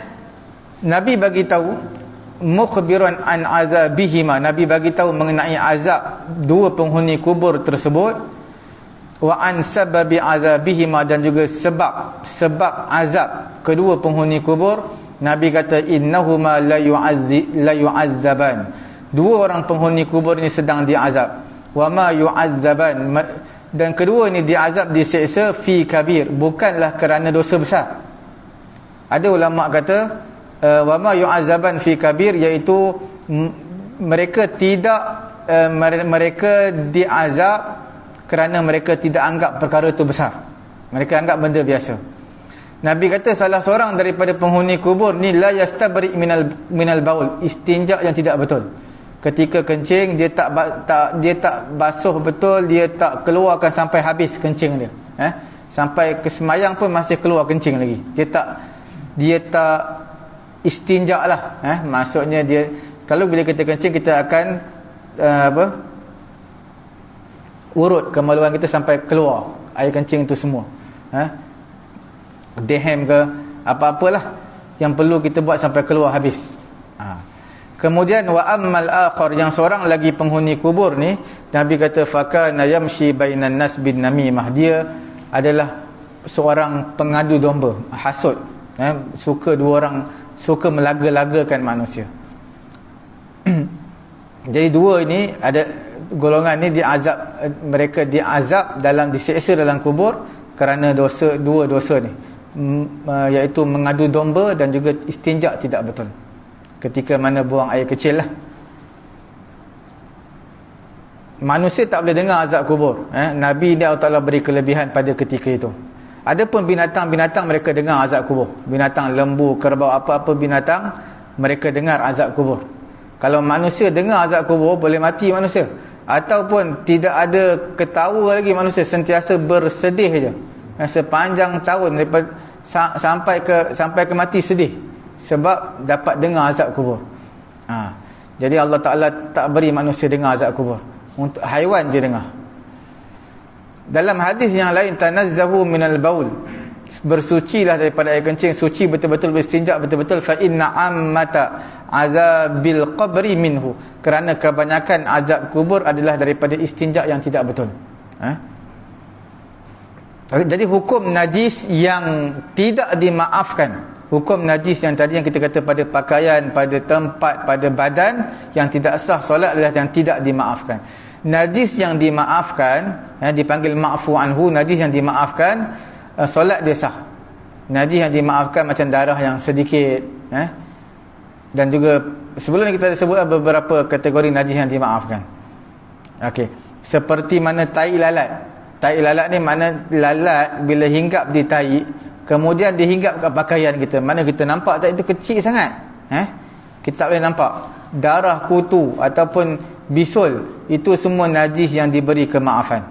Nabi bagi tahu mukhbiran an azabihima, Nabi bagi tahu mengenai azab dua penghuni kubur tersebut, wa an sababi azabihima, dan juga sebab azab kedua penghuni kubur. Nabi kata innahuma la yu'azzaban, dua orang penghuni kubur ini sedang diazab. Wa ma yu'azzaban, dan kedua ini diazab, diseksa fi kabir, bukanlah kerana dosa besar. Ada ulama kata wa ma yu'azzaban fi kabir, iaitu mereka diazab kerana mereka tidak anggap perkara itu besar, mereka anggap benda biasa. Nabi kata salah seorang daripada penghuni kubur ni la yastabri minal baul, istinja yang tidak betul. Ketika kencing dia tak basuh betul, dia tak keluarkan sampai habis kencing dia. Sampai ke semayang pun masih keluar kencing lagi. Dia tak istinja lah. Maksudnya dia, kalau bila kita kencing kita akan urut kemaluan kita sampai keluar air kencing tu semua. Dehem ke apa-apalah yang perlu kita buat sampai keluar habis. Kemudian wa ammal akhar, yang seorang lagi penghuni kubur ni, Nabi kata fakana yamshi bainan nas bin namimah, dia adalah seorang pengadu domba, hasud. Suka dua orang, suka melaga-lagakan manusia. Jadi dua ini ada golongan ni diazab, mereka diazab dalam, diseksa dalam kubur kerana dua dosa ni, iaitu mengadu domba dan juga istinja tidak betul ketika mana buang air kecil lah. Manusia tak boleh dengar azab kubur. Nabi ni Allah Ta'ala beri kelebihan pada ketika itu. Adapun binatang-binatang mereka dengar azab kubur. Binatang lembu, kerbau, apa-apa binatang mereka dengar azab kubur. Kalau manusia dengar azab kubur, boleh mati manusia. Ataupun tidak ada ketawa lagi, manusia sentiasa bersedih je. Sepanjang tahun sampai ke mati sedih sebab dapat dengar azab kubur. Jadi Allah Ta'ala tak beri manusia dengar azab kubur. Untuk haiwan je dengar. Dalam hadis yang lain, tanazzahu minal baul, bersucilah daripada air kencing, suci betul-betul, beristinja betul-betul, fa inna ammata azabil qabri minhu, kerana kebanyakan azab kubur adalah daripada istinja yang tidak betul. Jadi hukum najis yang tidak dimaafkan, hukum najis yang tadi yang kita kata pada pakaian, pada tempat, pada badan, yang tidak sah solat adalah yang tidak dimaafkan. Najis yang dimaafkan, dipanggil ma'fu anhu, najis yang dimaafkan, solat dia sah. Najis yang dimaafkan macam darah yang sedikit, dan juga sebelum ni kita sebut beberapa kategori najis yang dimaafkan. Okey, seperti mana tai lalat. Tai lalat ni mana lalat bila hinggap di tai, kemudian dihinggap kat pakaian kita, mana kita nampak tak itu kecil sangat, kita tak boleh nampak. Darah kutu ataupun bisul, itu semua najis yang diberi kemaafan.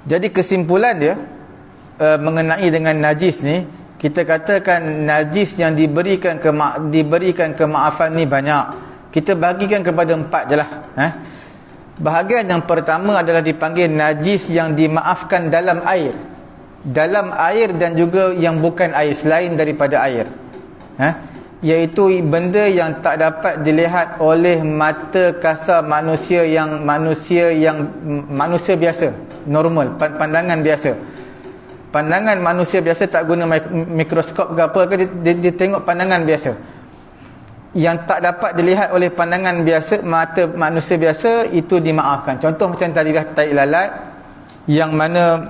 Jadi kesimpulan dia mengenai dengan najis ni, kita katakan najis yang diberikan kemaafan ni banyak. Kita bagikan kepada 4 je lah. Bahagian yang pertama adalah dipanggil najis yang dimaafkan dalam air. Dalam air dan juga yang bukan air, selain daripada air. Iaitu benda yang tak dapat dilihat oleh mata kasar manusia yang manusia biasa, normal, pandangan biasa. Pandangan manusia biasa tak guna mikroskop ke apa ke, dia tengok pandangan biasa. Yang tak dapat dilihat oleh pandangan biasa, mata manusia biasa, itu dimaafkan. Contoh macam tadi dah tai lalat, yang mana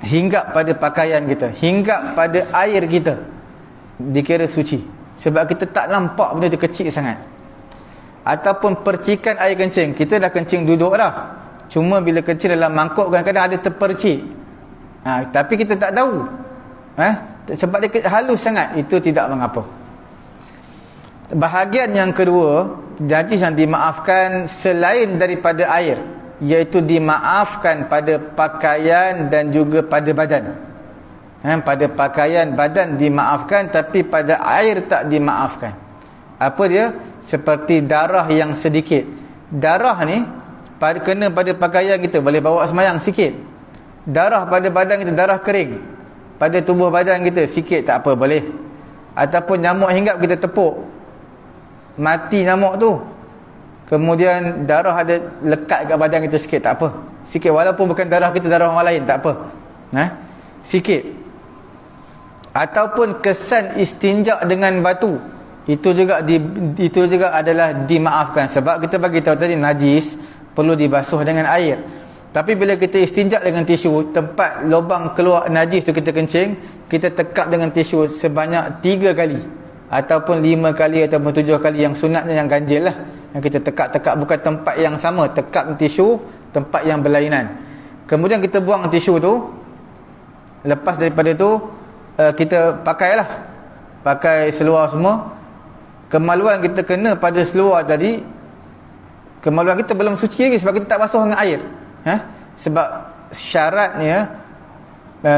hinggap pada pakaian kita, hinggap pada air kita, dikira suci. Sebab kita tak nampak benda tu kecil sangat. Ataupun percikan air kencing, kita dah kencing duduk dah, cuma bila kencing dalam mangkuk kadang-kadang ada terpercik, tapi kita tak tahu, sebab dia halus sangat, itu tidak mengapa. Bahagian yang kedua, najis yang dimaafkan selain daripada air, iaitu dimaafkan pada pakaian dan juga pada badan. Pada pakaian, badan dimaafkan, tapi pada air tak dimaafkan. Apa dia? Seperti darah yang sedikit. Darah ni kena pada pakaian kita, boleh bawa semayang sikit. Darah pada badan kita, darah kering pada tubuh badan kita, sikit tak apa, boleh. Ataupun nyamuk hinggap, kita tepuk, mati nyamuk tu, kemudian darah ada lekat kat badan kita sikit, tak apa, sikit, walaupun bukan darah kita, darah orang lain, tak apa, sikit. Ataupun kesan istinja dengan batu, itu juga adalah dimaafkan. Sebab kita bagi tahu tadi, najis perlu dibasuh dengan air. Tapi bila kita istinja dengan tisu, tempat lubang keluar najis tu kita kencing, kita tekap dengan tisu sebanyak 3 kali, ataupun 5 kali, ataupun 7 kali. Yang sunatnya yang ganjil lah, yang kita tekap-tekap, bukan tempat yang sama, tekap tisu tempat yang berlainan. Kemudian kita buang tisu tu. Lepas daripada tu, kita pakai seluar semua. Kemaluan kita kena pada seluar tadi, kemaluan kita belum suci lagi, sebab kita tak basuh dengan air. Sebab syaratnya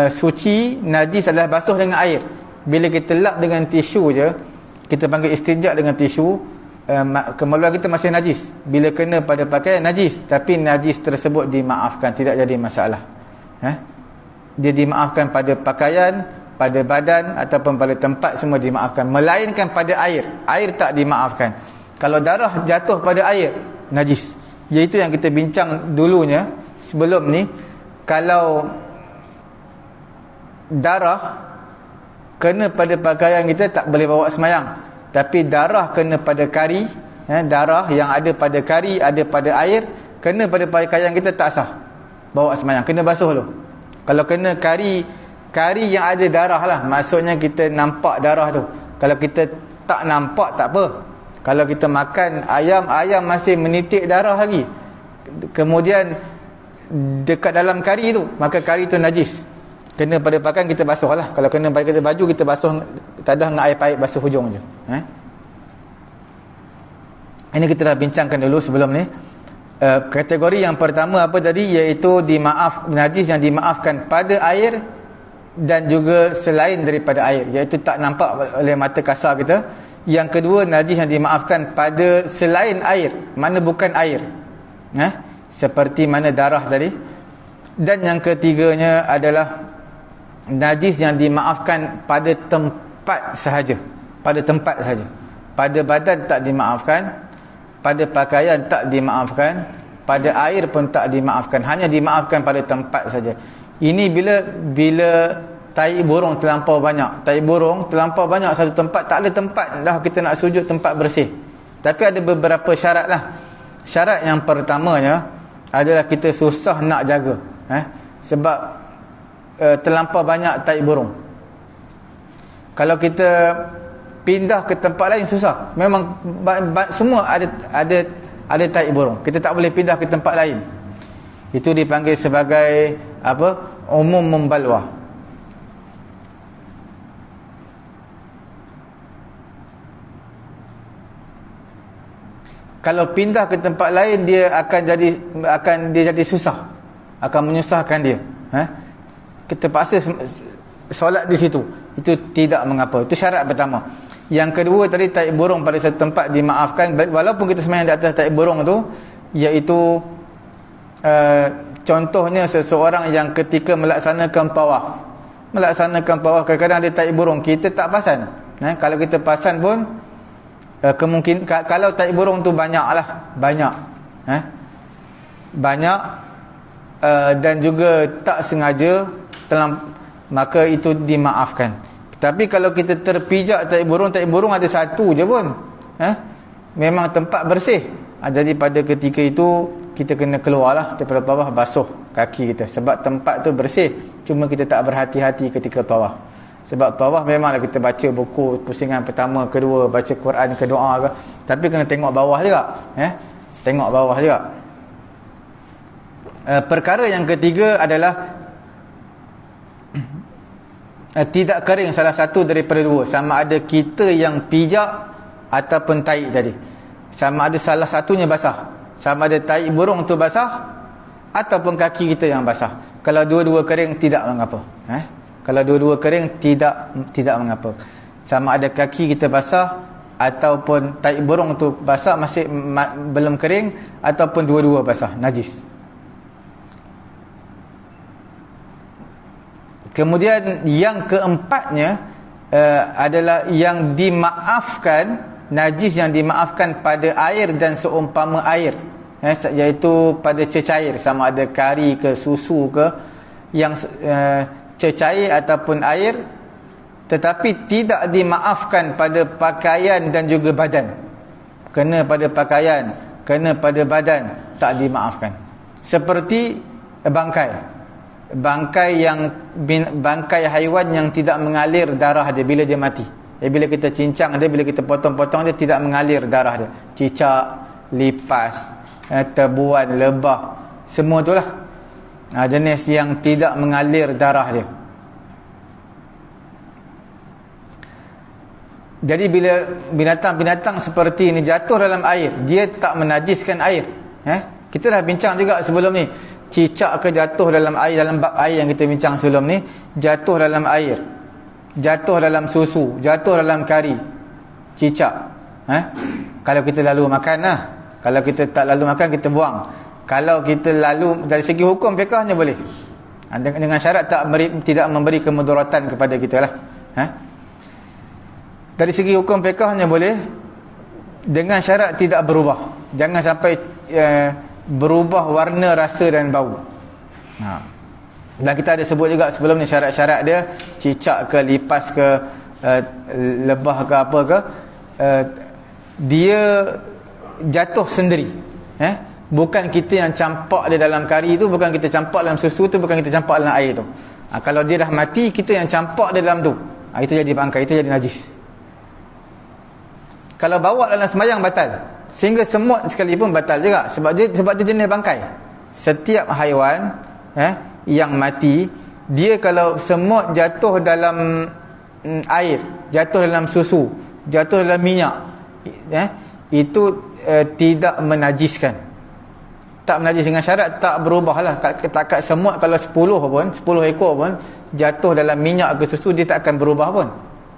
suci, najis adalah basuh dengan air. Bila kita lap dengan tisu je, kita panggil istinja dengan tisu, kemaluan kita masih najis. Bila kena pada pakaian, najis, tapi najis tersebut dimaafkan, tidak jadi masalah. Dia dimaafkan pada pakaian, pada badan, ataupun pada tempat, semua dimaafkan. Melainkan pada air, air tak dimaafkan. Kalau darah jatuh pada air, najis. Iaitu yang kita bincang dulunya sebelum ni. Kalau darah kena pada pakaian kita, tak boleh bawa semayang. Tapi darah kena pada kari, darah yang ada pada kari, ada pada air, kena pada pakaian kita, tak sah bawa sembahyang, kena basuh dulu. Kalau kena kari yang ada darah lah, maksudnya kita nampak darah tu. Kalau kita tak nampak, tak apa. Kalau kita makan ayam masih menitik darah lagi, kemudian dekat dalam kari tu, maka kari tu najis, kena pada pakaian, kita basuh lah. Kalau kena pada baju, kita basuh tadah dengan air pahit, basuh hujung je. Ini kita dah bincangkan dulu sebelum ni. Kategori yang pertama apa tadi, iaitu najis yang dimaafkan pada air dan juga selain daripada air, iaitu tak nampak oleh mata kasar kita. Yang kedua, najis yang dimaafkan pada selain air, mana bukan air, seperti mana darah tadi. Dan yang ketiganya adalah najis yang dimaafkan pada tempat sahaja, pada tempat sahaja. Pada badan tak dimaafkan, pada pakaian tak dimaafkan, pada air pun tak dimaafkan, hanya dimaafkan pada tempat saja. Ini bila tai burung terlampau banyak. Tai burung terlampau banyak satu tempat, tak ada tempat dah kita nak sujud tempat bersih. Tapi ada beberapa syarat lah. Syarat yang pertamanya adalah kita susah nak jaga, sebab terlampau banyak tai burung. Kalau kita pindah ke tempat lain susah. Memang semua ada tai burung. Kita tak boleh pindah ke tempat lain. Itu dipanggil sebagai apa? Umum membalwa. Kalau pindah ke tempat lain, dia akan jadi susah, akan menyusahkan dia. Kita paksa solat di situ, itu tidak mengapa. Itu syarat pertama. Yang kedua tadi, tai burung pada satu tempat dimaafkan, walaupun kita sembahyang di atas tai burung tu, iaitu contohnya seseorang yang ketika melaksanakan tawaf, kadang-kadang ada tai burung, kita tak perasan. Kalau kita perasan pun, kemungkinan kalau tai burung tu banyak, dan juga tak sengaja, maka itu dimaafkan. Tapi kalau kita terpijak tai burung ada satu je pun, memang tempat bersih, jadi pada ketika itu kita kena keluarlah daripada tawaf, basuh kaki kita, sebab tempat tu bersih. Cuma kita tak berhati-hati ketika tawaf. Sebab tawaf memanglah kita baca buku pusingan pertama, kedua, baca Quran ke doa ke, tapi kena tengok bawah juga, tengok bawah juga. Perkara yang ketiga adalah tidak kering salah satu daripada dua, sama ada kita yang pijak ataupun tai tadi, sama ada salah satunya basah, sama ada tai burung tu basah ataupun kaki kita yang basah. Kalau dua-dua kering, tidak mengapa. Kalau dua-dua kering, tidak mengapa. Sama ada kaki kita basah ataupun tai burung tu basah, masih belum kering, ataupun dua-dua basah, najis. Kemudian yang keempatnya adalah yang dimaafkan, najis yang dimaafkan pada air dan seumpama air, iaitu pada cecair, sama ada kari ke susu ke, yang cecair ataupun air, tetapi tidak dimaafkan pada pakaian dan juga badan. Kena pada pakaian, kena pada badan, tak dimaafkan. Seperti bangkai haiwan yang tidak mengalir darah dia bila dia mati. Bila kita cincang dia, bila kita potong-potong dia, tidak mengalir darah dia. Cicak, lipas, tebuan, lebah, semua itulah jenis yang tidak mengalir darah dia. Jadi bila binatang-binatang seperti ini jatuh dalam air, dia tak menajiskan air. Kita dah bincang juga sebelum ni, cicak ke jatuh dalam air, dalam bab air yang kita bincang sebelum ni, jatuh dalam air, jatuh dalam susu, jatuh dalam kari, cicak. Kalau kita lalu makan lah. Kalau kita tak lalu makan, kita buang. Kalau kita lalu, dari segi hukum fiqahnya boleh, dengan syarat tidak memberi kemudaratan kepada kita lah. Dari segi hukum fiqahnya boleh, dengan syarat tidak berubah. Jangan sampai berubah warna, rasa dan bau. Dan kita ada sebut juga sebelum ni syarat-syarat dia, cicak ke, lipas ke, lebah ke, apa ke, dia jatuh sendiri. Bukan kita yang campak dia dalam kari tu, bukan kita campak dalam susu tu, bukan kita campak dalam air tu. Kalau dia dah mati, kita yang campak dia dalam tu, itu jadi bangkai, itu jadi najis. Kalau bawa dalam sembahyang batal. Sehingga semut sekalipun batal juga, sebab dia jenis bangkai. Setiap haiwan yang mati, dia kalau semut jatuh dalam air, jatuh dalam susu, jatuh dalam minyak, itu tidak menajiskan. Tak menajis dengan syarat tak berubah lah. Kat semut kalau 10 ekor pun jatuh dalam minyak ke susu, dia tak akan berubah pun,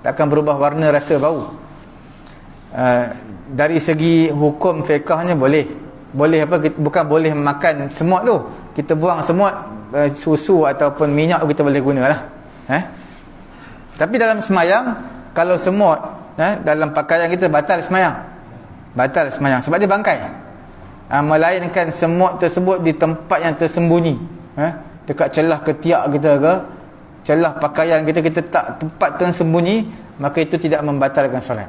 tak akan berubah warna, rasa, bau. Dari segi hukum fiqahnya boleh apa, bukan boleh makan semut tu, kita buang semut, susu ataupun minyak kita boleh gunalah. Tapi dalam semayang, kalau semut dalam pakaian kita, batal semayang sebab dia bangkai. Melainkan semut tersebut di tempat yang tersembunyi, dekat celah ketiak kita ke, celah pakaian kita tak tempat tersembunyi, maka itu tidak membatalkan solat.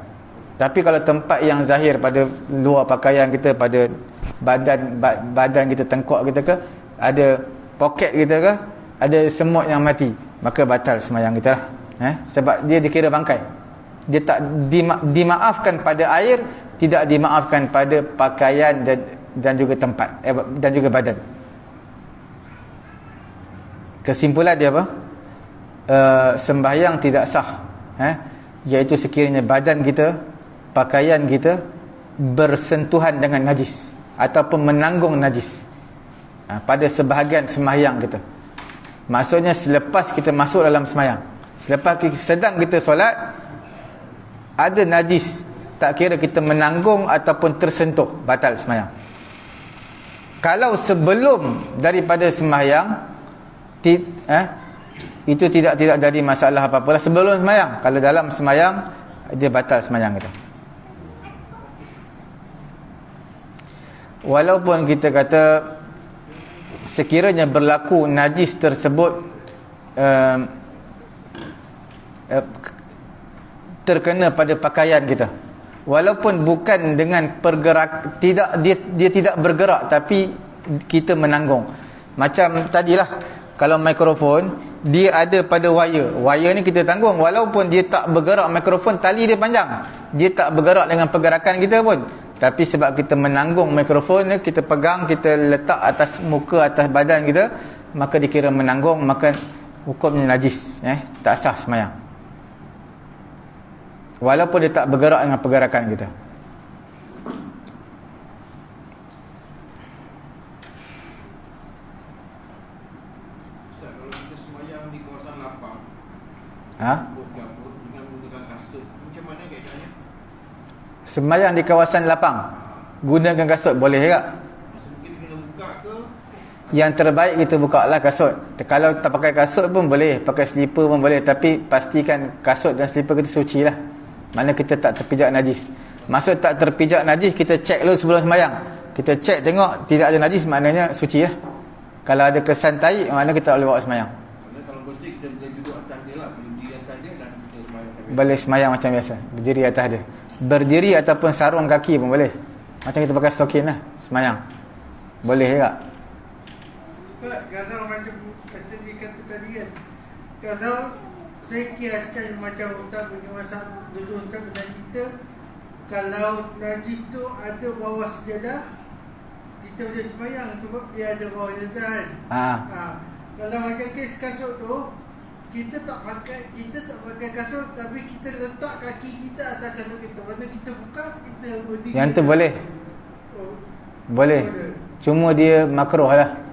Tapi kalau tempat yang zahir, pada luar pakaian kita, pada badan kita, tengkok kita ke, ada poket kita ke, ada semut yang mati, maka batal sembahyang kita lah. Sebab dia dikira bangkai. Dia tak dimaafkan pada air, tidak dimaafkan pada pakaian dan juga tempat, dan juga badan. Kesimpulan dia apa? Sembahyang tidak sah, iaitu sekiranya badan kita, pakaian kita bersentuhan dengan najis ataupun menanggung najis pada sebahagian sembahyang kita. Maksudnya selepas kita masuk dalam sembahyang, selepas sedang kita solat, ada najis, tak kira kita menanggung ataupun tersentuh, batal sembahyang. Kalau sebelum daripada sembahyang, itu tidak jadi masalah apa-apa. Sebelum sembahyang, kalau dalam sembahyang, dia batal sembahyang kita. Walaupun kita kata sekiranya berlaku najis tersebut terkena pada pakaian kita, walaupun bukan dengan pergerak, dia tidak bergerak, tapi kita menanggung. Macam tadilah, kalau mikrofon dia ada pada wire ni kita tanggung, walaupun dia tak bergerak, mikrofon tali dia panjang, dia tak bergerak dengan pergerakan kita pun, tapi sebab kita menanggung mikrofon ni, kita pegang, kita letak atas muka, atas badan kita, maka dikira menanggung, maka hukumnya najis, tak sah sembahyang, walaupun dia tak bergerak dengan pergerakan kita. Ustaz, kalau kita sembahyang di kawasan lapang, dengan menggunakan kasut, macam mana keadaannya? Sembahyang di kawasan lapang gunakan kasut boleh tak? Mungkin kena buka ke? Yang terbaik kita buka lah kasut. Kalau tak pakai kasut pun boleh, pakai slipper pun boleh, tapi pastikan kasut dan slipper kita suci lah, mana kita tak terpijak najis. Maksud tak terpijak najis, kita cek dulu sebelum sembahyang, kita cek tengok tidak ada najis, maknanya suci lah. Kalau ada kesan tahi, maknanya kita tak boleh bawa sembahyang. Maknanya kalau bersih, kita boleh duduk atas dia lah, berdiri atas dia, dan kita sembahyang. Boleh sembahyang macam biasa, berdiri atas dia, berdiri ataupun sarung kaki pun boleh, macam kita pakai stokin lah sembahyang, boleh tak? Kalau macam dikata tadi kan, kalau saya kiaskan macam Ustaz punya masa dulu, Ustaz dengan kita, kalau najis tu ada bawah sejadah, kita boleh sembahyang sebab dia ada bawah sejadah kan. Kalau macam kes kasut tu, kita tak pakai kasut, tapi kita letak kaki kita atas kasut kita. Mana kita buka, kita berdiri. Yang tu boleh. Boleh. Cuma dia makruh lah.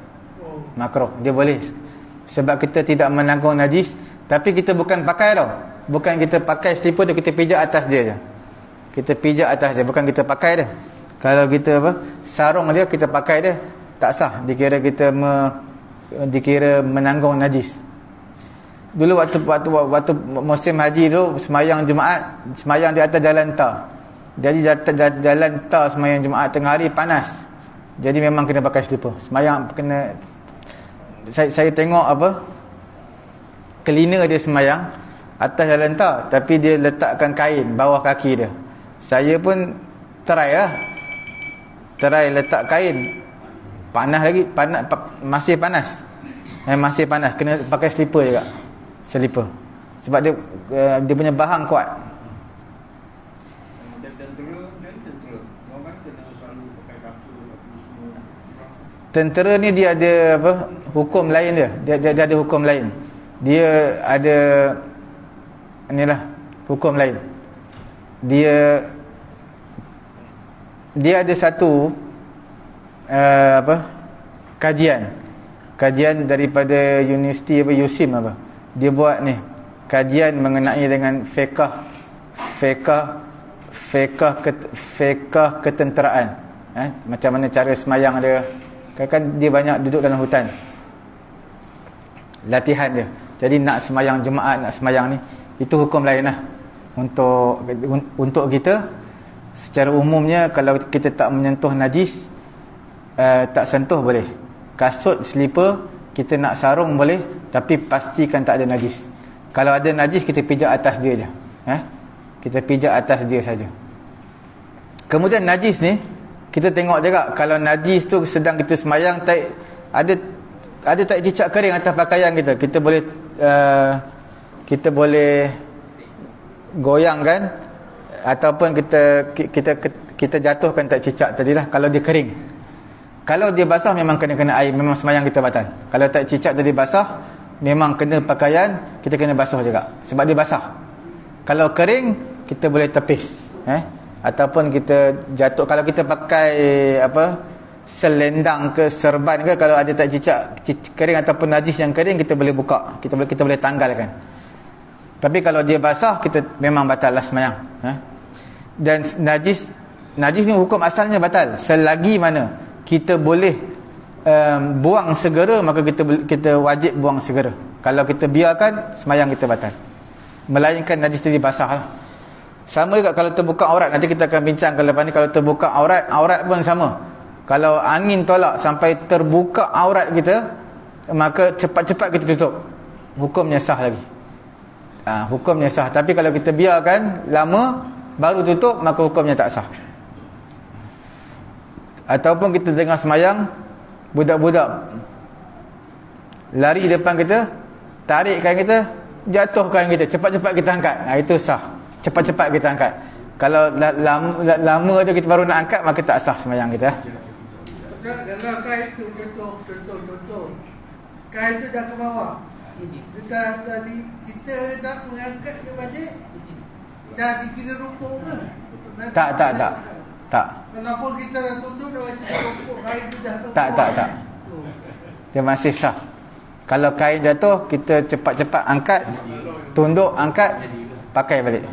Makruh, dia boleh. Sebab kita tidak menanggung najis, tapi kita bukan pakai tau. Bukan kita pakai slipper tu, kita pijak atas dia je. Kita pijak atas dia, bukan kita pakai dia. Kalau kita sarung dia, kita pakai dia, tak sah. Dikira kita dikira menanggung najis. Dulu waktu musim haji dulu, sembahyang Jumaat, sembahyang di atas jalan tar. Jadi jalan tar sembahyang Jumaat tengah hari panas. Jadi memang kena pakai slipper. Sembahyang kena, saya tengok cleaner dia sembahyang atas jalan tar, tapi dia letakkan kain bawah kaki dia. Saya pun try letak kain. Panas lagi, masih panas. Masih panas, kena pakai slipper juga. Slipper. Sebab dia punya bahan kuat. Dan tentera. Orang kena selalu pakai kapsul semua. Tentera ni dia ada apa? Hukum lain dia. Dia ada hukum lain. Dia ada inilah hukum lain. Dia ada satu kajian daripada universiti USIM dia buat ni kajian mengenai dengan fiqh ketenteraan, macam mana cara semayang dia. Kan dia banyak duduk dalam hutan, latihan dia. Jadi nak semayang Jumaat, nak semayang ni, itu hukum lain lah. Untuk kita secara umumnya, kalau kita tak menyentuh najis, tak sentuh boleh. Kasut, slipper, kita nak sarung boleh, tapi pastikan tak ada najis. Kalau ada najis, kita pijak atas dia je. Kita pijak atas dia saja. Kemudian najis ni, kita tengok juga, kalau najis tu sedang kita semayang, ada tak cicak kering atas pakaian kita, kita boleh goyangkan, ataupun kita jatuhkan tak cicak tadilah kalau dia kering. Kalau dia basah, memang kena air, memang semayang kita batal. Kalau tak cicak tadi basah, memang kena pakaian, kita kena basuh juga sebab dia basah. Kalau kering, kita boleh tepis, ataupun kita jatuh. Kalau kita pakai selendang ke serban ke, kalau ada tak cicak kering ataupun najis yang kering, kita boleh buka, kita boleh tanggalkan. Tapi kalau dia basah, kita memang batal lah semayang. Dan najis ni hukum asalnya batal selagi mana kita boleh buang segera, maka kita wajib buang segera. Kalau kita biarkan, semayang kita batal, melainkan najis tadi basah lah. Sama juga kalau terbuka aurat. Nanti kita akan bincang ke lepas ni. Kalau terbuka aurat pun sama. Kalau angin tolak sampai terbuka aurat kita, maka cepat-cepat kita tutup, hukumnya sah lagi. Hukumnya sah. Tapi kalau kita biarkan lama baru tutup, maka hukumnya tak sah. Ataupun kita tengah semayang, budak-budak lari depan kita, tarik kain kita, jatuh kain kita, cepat-cepat kita angkat, itu sah. Cepat-cepat kita angkat. Kalau lama tu kita baru nak angkat, maka tak sah semayang kita. Kalau kain tu contoh kain tu dah ke bawah, kita dah mengangkat ke balik, dah dikira rukuk ke? Tak. Kenapa kita dah tutup, dah wajib rukuk, kain tu dah ke bawah? Tak. Dia masih sah. Kalau kain jatuh, kita cepat-cepat angkat, tunduk, angkat, pakai balik.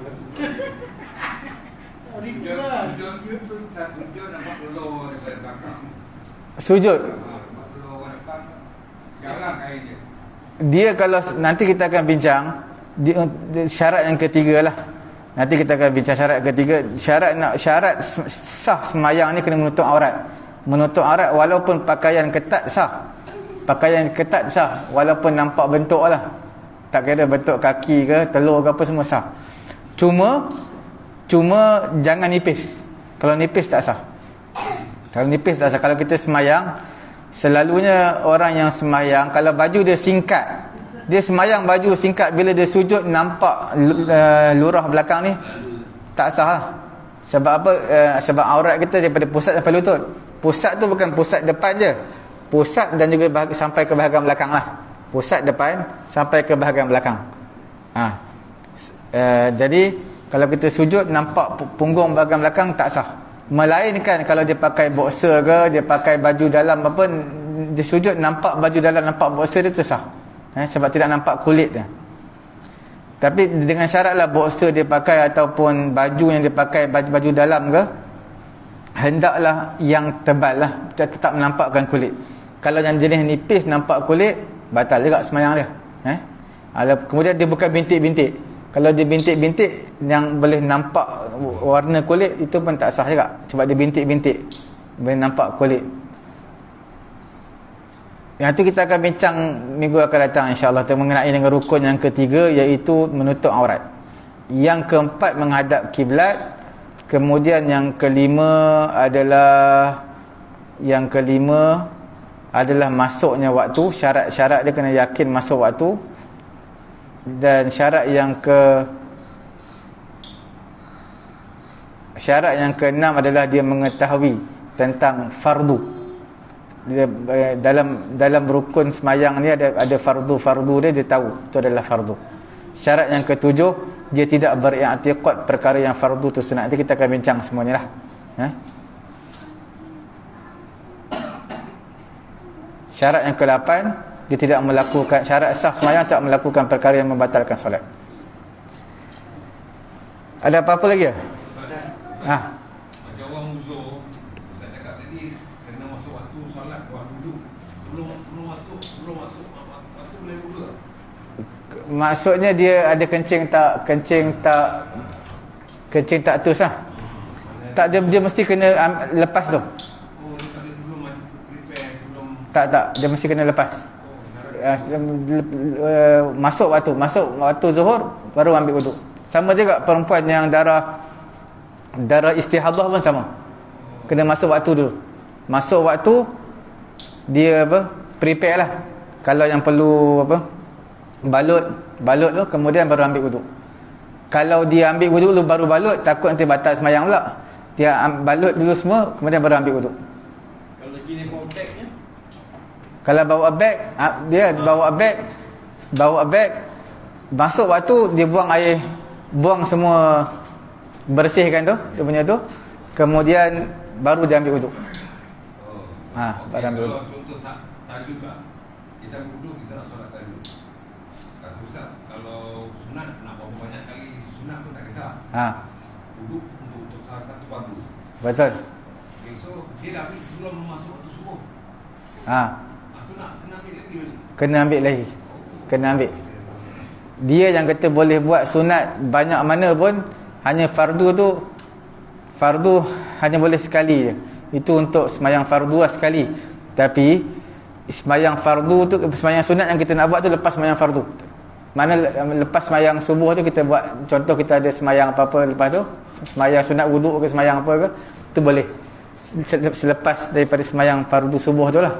Sujud dia, kalau nanti kita akan bincang syarat yang ketiga lah. Nanti kita akan bincang syarat ketiga. Syarat sah semayang ni kena menutup aurat. Menutup aurat walaupun pakaian ketat sah. Pakaian ketat sah walaupun nampak bentuk lah. Tak kira bentuk kaki ke, telur ke apa, semua sah. Cuma jangan nipis. Kalau nipis tak sah. Kalau kita semayang, selalunya orang yang semayang, kalau baju dia singkat, dia semayang baju singkat, bila dia sujud nampak lurah belakang ni, tak sah lah. Sebab apa? Sebab aurat kita daripada pusat sampai lutut. Pusat tu bukan pusat depan je, pusat dan juga sampai ke bahagian belakang lah. Pusat depan sampai ke bahagian belakang. Jadi kalau kita sujud nampak punggung bahagian belakang, tak sah. Melainkan kalau dia pakai boxer ke, dia pakai baju dalam apa, dia sujud nampak baju dalam, nampak boxer dia, tu sah. Sebab tidak nampak kulit dia. Tapi dengan syaratlah boxer dia pakai ataupun baju yang dia pakai, baju dalam ke, hendaklah yang tebal lah, tetap menampakkan kulit. Kalau yang jenis nipis nampak kulit, batal juga semayang dia. Kemudian dia bukan bintik-bintik. Kalau dia bintik-bintik yang boleh nampak warna kulit, itu pun tak sah juga, sebab dia bintik-bintik, boleh nampak kulit. Yang tu kita akan bincang minggu akan datang insya-Allah, mengenai dengan rukun yang ketiga, iaitu menutup aurat. Yang keempat, menghadap kiblat. Kemudian yang kelima adalah masuknya waktu. Syarat dia kena yakin masuk waktu. Dan syarat yang keenam adalah dia mengetahui tentang fardu. Dia, dalam rukun semayang ni ada fardu dia tahu itu adalah fardu. Syarat yang ketujuh, dia tidak beriktikad perkara yang fardu tu sunat. Nanti kita akan bincang semuanya lah. Syarat yang ke-8, dia tidak melakukan syarat sah semayang, tak melakukan perkara yang membatalkan solat. Ada apa-apa lagi? Macam orang uzur, saya cakap tadi kena masuk waktu solat buat wuduk. Sebelum masuk waktu boleh wuduk. Maksudnya dia ada kencing tak terus lah. Tak, dia mesti kena lepas tu. Oh, dia tak boleh sebelum prepare sebelum. Tak, dia mesti kena lepas. Masuk waktu zuhur baru ambil wuduk. Sama juga perempuan yang darah istihadah pun sama. Kena masuk waktu dulu. Masuk waktu dia prepare lah. Kalau yang perlu balut tu, kemudian baru ambil wuduk. Kalau dia ambil wuduk dulu baru balut, takut nanti batal semayang pula. Dia balut dulu semua, kemudian baru ambil wuduk. Kalau gini bawa bagnya, kalau bawa beg, dia bawa beg, masuk waktu dia buang air, buang semua, bersihkan tu, dia punya tu, kemudian baru dia ambil wuduk. Baru ambil wuduk. Kalau contoh tajud lah, kita wuduk, kita nak solat tajud. Tak usah. Kalau sunat nak berapa banyak kali sunat pun tak kisah. Wuduk untuk salah satu fardu. Betul. Okay, so dia dah ambil sebelum masuk waktu subuh. Tu nak kena ambil lagi balik. Kena ambil. Dia yang kata boleh buat sunat banyak mana pun, hanya fardu hanya boleh sekali je. Itu untuk semayang fardu lah sekali. Tapi semayang fardu tu, semayang sunat yang kita nak buat tu lepas semayang fardu. Mana lepas semayang subuh tu kita buat, contoh kita ada semayang apa-apa lepas tu, semayang sunat wuduk ke semayang apa ke, tu boleh selepas daripada semayang fardu subuh tu lah.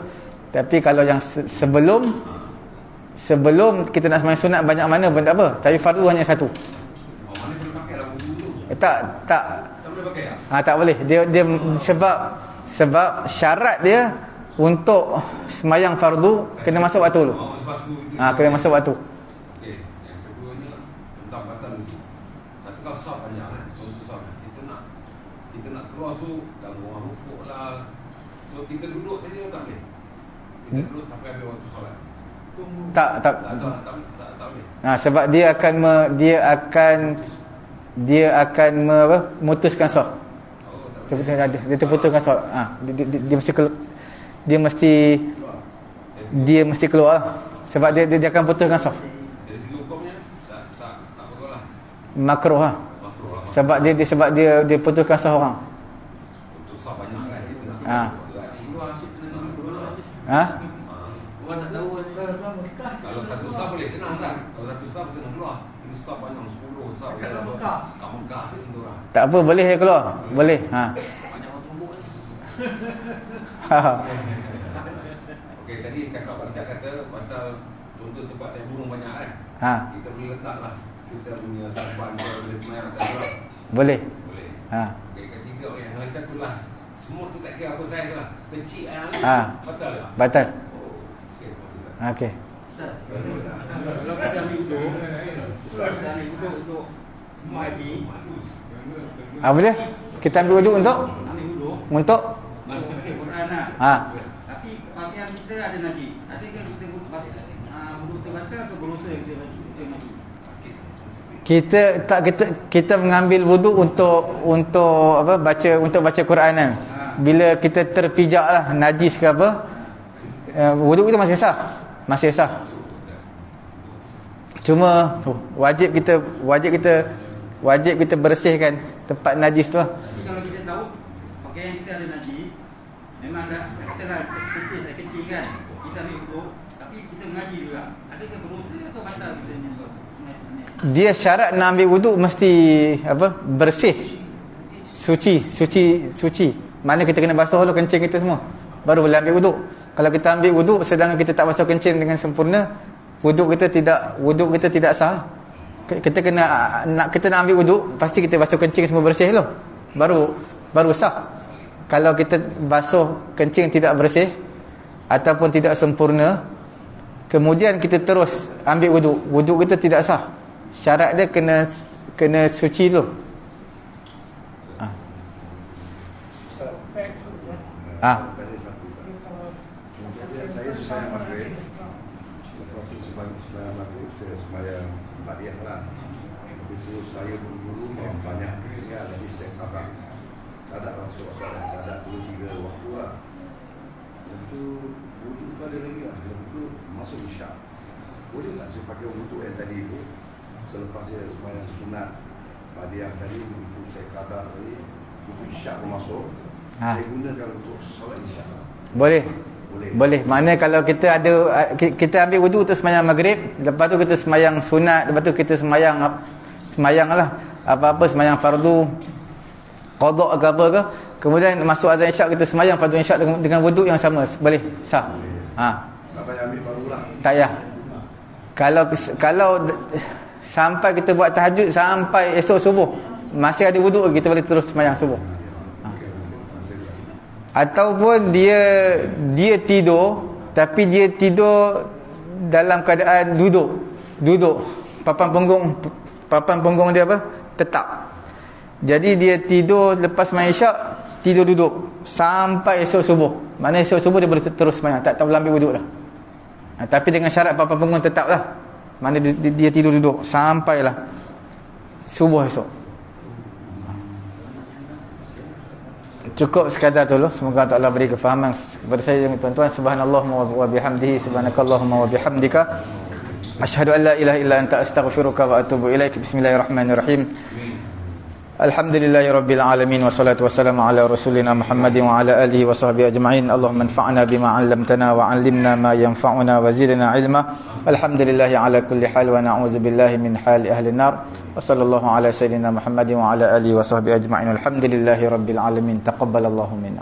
Tapi kalau yang sebelum kita nak semayang sunat banyak mana pun tak apa, tapi fardu hanya satu. Mana boleh pakai lah wuduk tu? Tak boleh pakai lah? tak boleh. Dia sebab syarat dia untuk semayang fardu kena masuk waktu dulu. Kena masuk waktu. Okey, yang keduanya tentang batal wuduk. Tapi kalau sah banyak kan, contoh sah kita nak keluar tu ganggu orang rukuk lah. So kita duduk saja tak boleh. Kita duduk sampai habis waktu solat. Tak boleh. Sebab dia akan memutuskan sah. Dia terputuskan sah. Dia mesti keluar. Sebab dia akan putuskan sah. Dari segi hukumnya tak betul lah. Makruh lah. Sebab dia putuskan sah orang. Untuk sah banyak kan. Orang nak tahu Kalau satu sah boleh senang kan. Kalau satu sah senang keluar. Ini sah banyak 10 sah. Kat Mekah. Kat Mekah tu tentu lah. Tak apa, boleh dia keluar. Boleh. Banyak orang tumbuk kan. Okey, tadi kakak Barzak kata pasal contoh tempat yang burung banyak kan. Kita boleh letaklah kita punya sarban boleh semayang atas tu. Boleh. Okey, ketiga yang hari satu lah. Semua tu tak kira apa saiz lah. Kecil yang batal lah. Batal. Okey, maksudnya. Okey. Kalau kita ambil wuduk, untuk semua hari. Apa dia? Kita ambil wuduk untuk Ambil Quran lah. Tapi pakaian kita ada najis. Adakah kita wuduk terbatal atau berusaha kita najis? Kita mengambil wuduk untuk baca Quran kan. Bila kita terpijaklah najis ke apa, wuduk kita masih sah. Cuma wajib kita bersihkan tempat najis tu lah. Tapi kalau kita tahu pakaian kita ada najis, memang kita dah kecil kan, kita ambil wuduk, tapi kita mengaji juga. Adakah berusaha atau batal kita ni? Dia syarat nak ambil wuduk mesti bersih suci. Mana kita kena basuh dulu kencing kita semua, baru boleh ambil wuduk. Kalau kita ambil wuduk sedangkan kita tak basuh kencing dengan sempurna, wuduk kita tidak sah. Kita nak ambil wuduk, pasti kita basuh kencing semua bersih dulu, baru sah. Kalau kita basuh kencing tidak bersih ataupun tidak sempurna, kemudian kita terus ambil wuduk kita tidak sah. Syarat dia kena suci dulu. Saya sembahyang maghrib. Lepas sembahyang maghrib saya sembahyang badiah lah. Itu saya dulu memang banyak tinggal, jadi saya kadang langsung kadang 2-3 waktu lah. Itu wuduk ada lagi lah. Itu masuk isyak. Boleh tak saya pakai wuduk yang tadi itu selepas saya sembahyang sunat badiah tadi, itu saya kadang tadi itu isyak pun masuk. Saya gunakan untuk solat isyak. Boleh. Maknanya kalau kita ambil wuduk untuk sembahyang maghrib, lepas tu kita sembahyang sunat, lepas tu kita sembahyang lah apa-apa, sembahyang fardu qada ke apa ke, kemudian masuk azan isyak kita sembahyang fardu isyak dengan wuduk yang sama, boleh sah. Tak payah ambil barulah. Tak payah. Kalau sampai kita buat tahajud sampai esok subuh masih ada wuduk, kita boleh terus sembahyang subuh. Ataupun dia tidur, tapi dia tidur dalam keadaan duduk. Papan punggung dia apa? Tetap. Jadi dia tidur lepas sembahyang isyak, tidur duduk sampai esok subuh. Maknanya esok subuh dia boleh terus sembahyang, tak boleh ambil wuduk dah. Tapi dengan syarat papan punggung tetap lah. Maknanya dia tidur duduk sampailah subuh esok. Cukup sekadar dulu. Semoga Allah beri kefahaman kepada saya dan tuan-tuan. Subhanallahumma wa bihamdihi, subhanakallahumma wa bihamdika, asyhadu an la ilaha illa anta, astaghfiruka wa atubu ilaik. Bismillahirrahmanirrahim. Alhamdulillahirabbil alamin, wassalatu wassalamu ala rasulina Muhammadin wa ala alihi wa sahbihi ajma'in. Allahumma anfa'na bima 'allamtana wa 'allimna ma yanfa'una wa zidna 'ilma. Alhamdulillahi ala kulli hal wa na'udzu billahi min hali ahli an-nar. Wa sallallahu ala sayyidina Muhammadin wa ala alihi wa sahbihi ajma'in. Alhamdulillahirabbil alamin. Taqabbalallahu minna.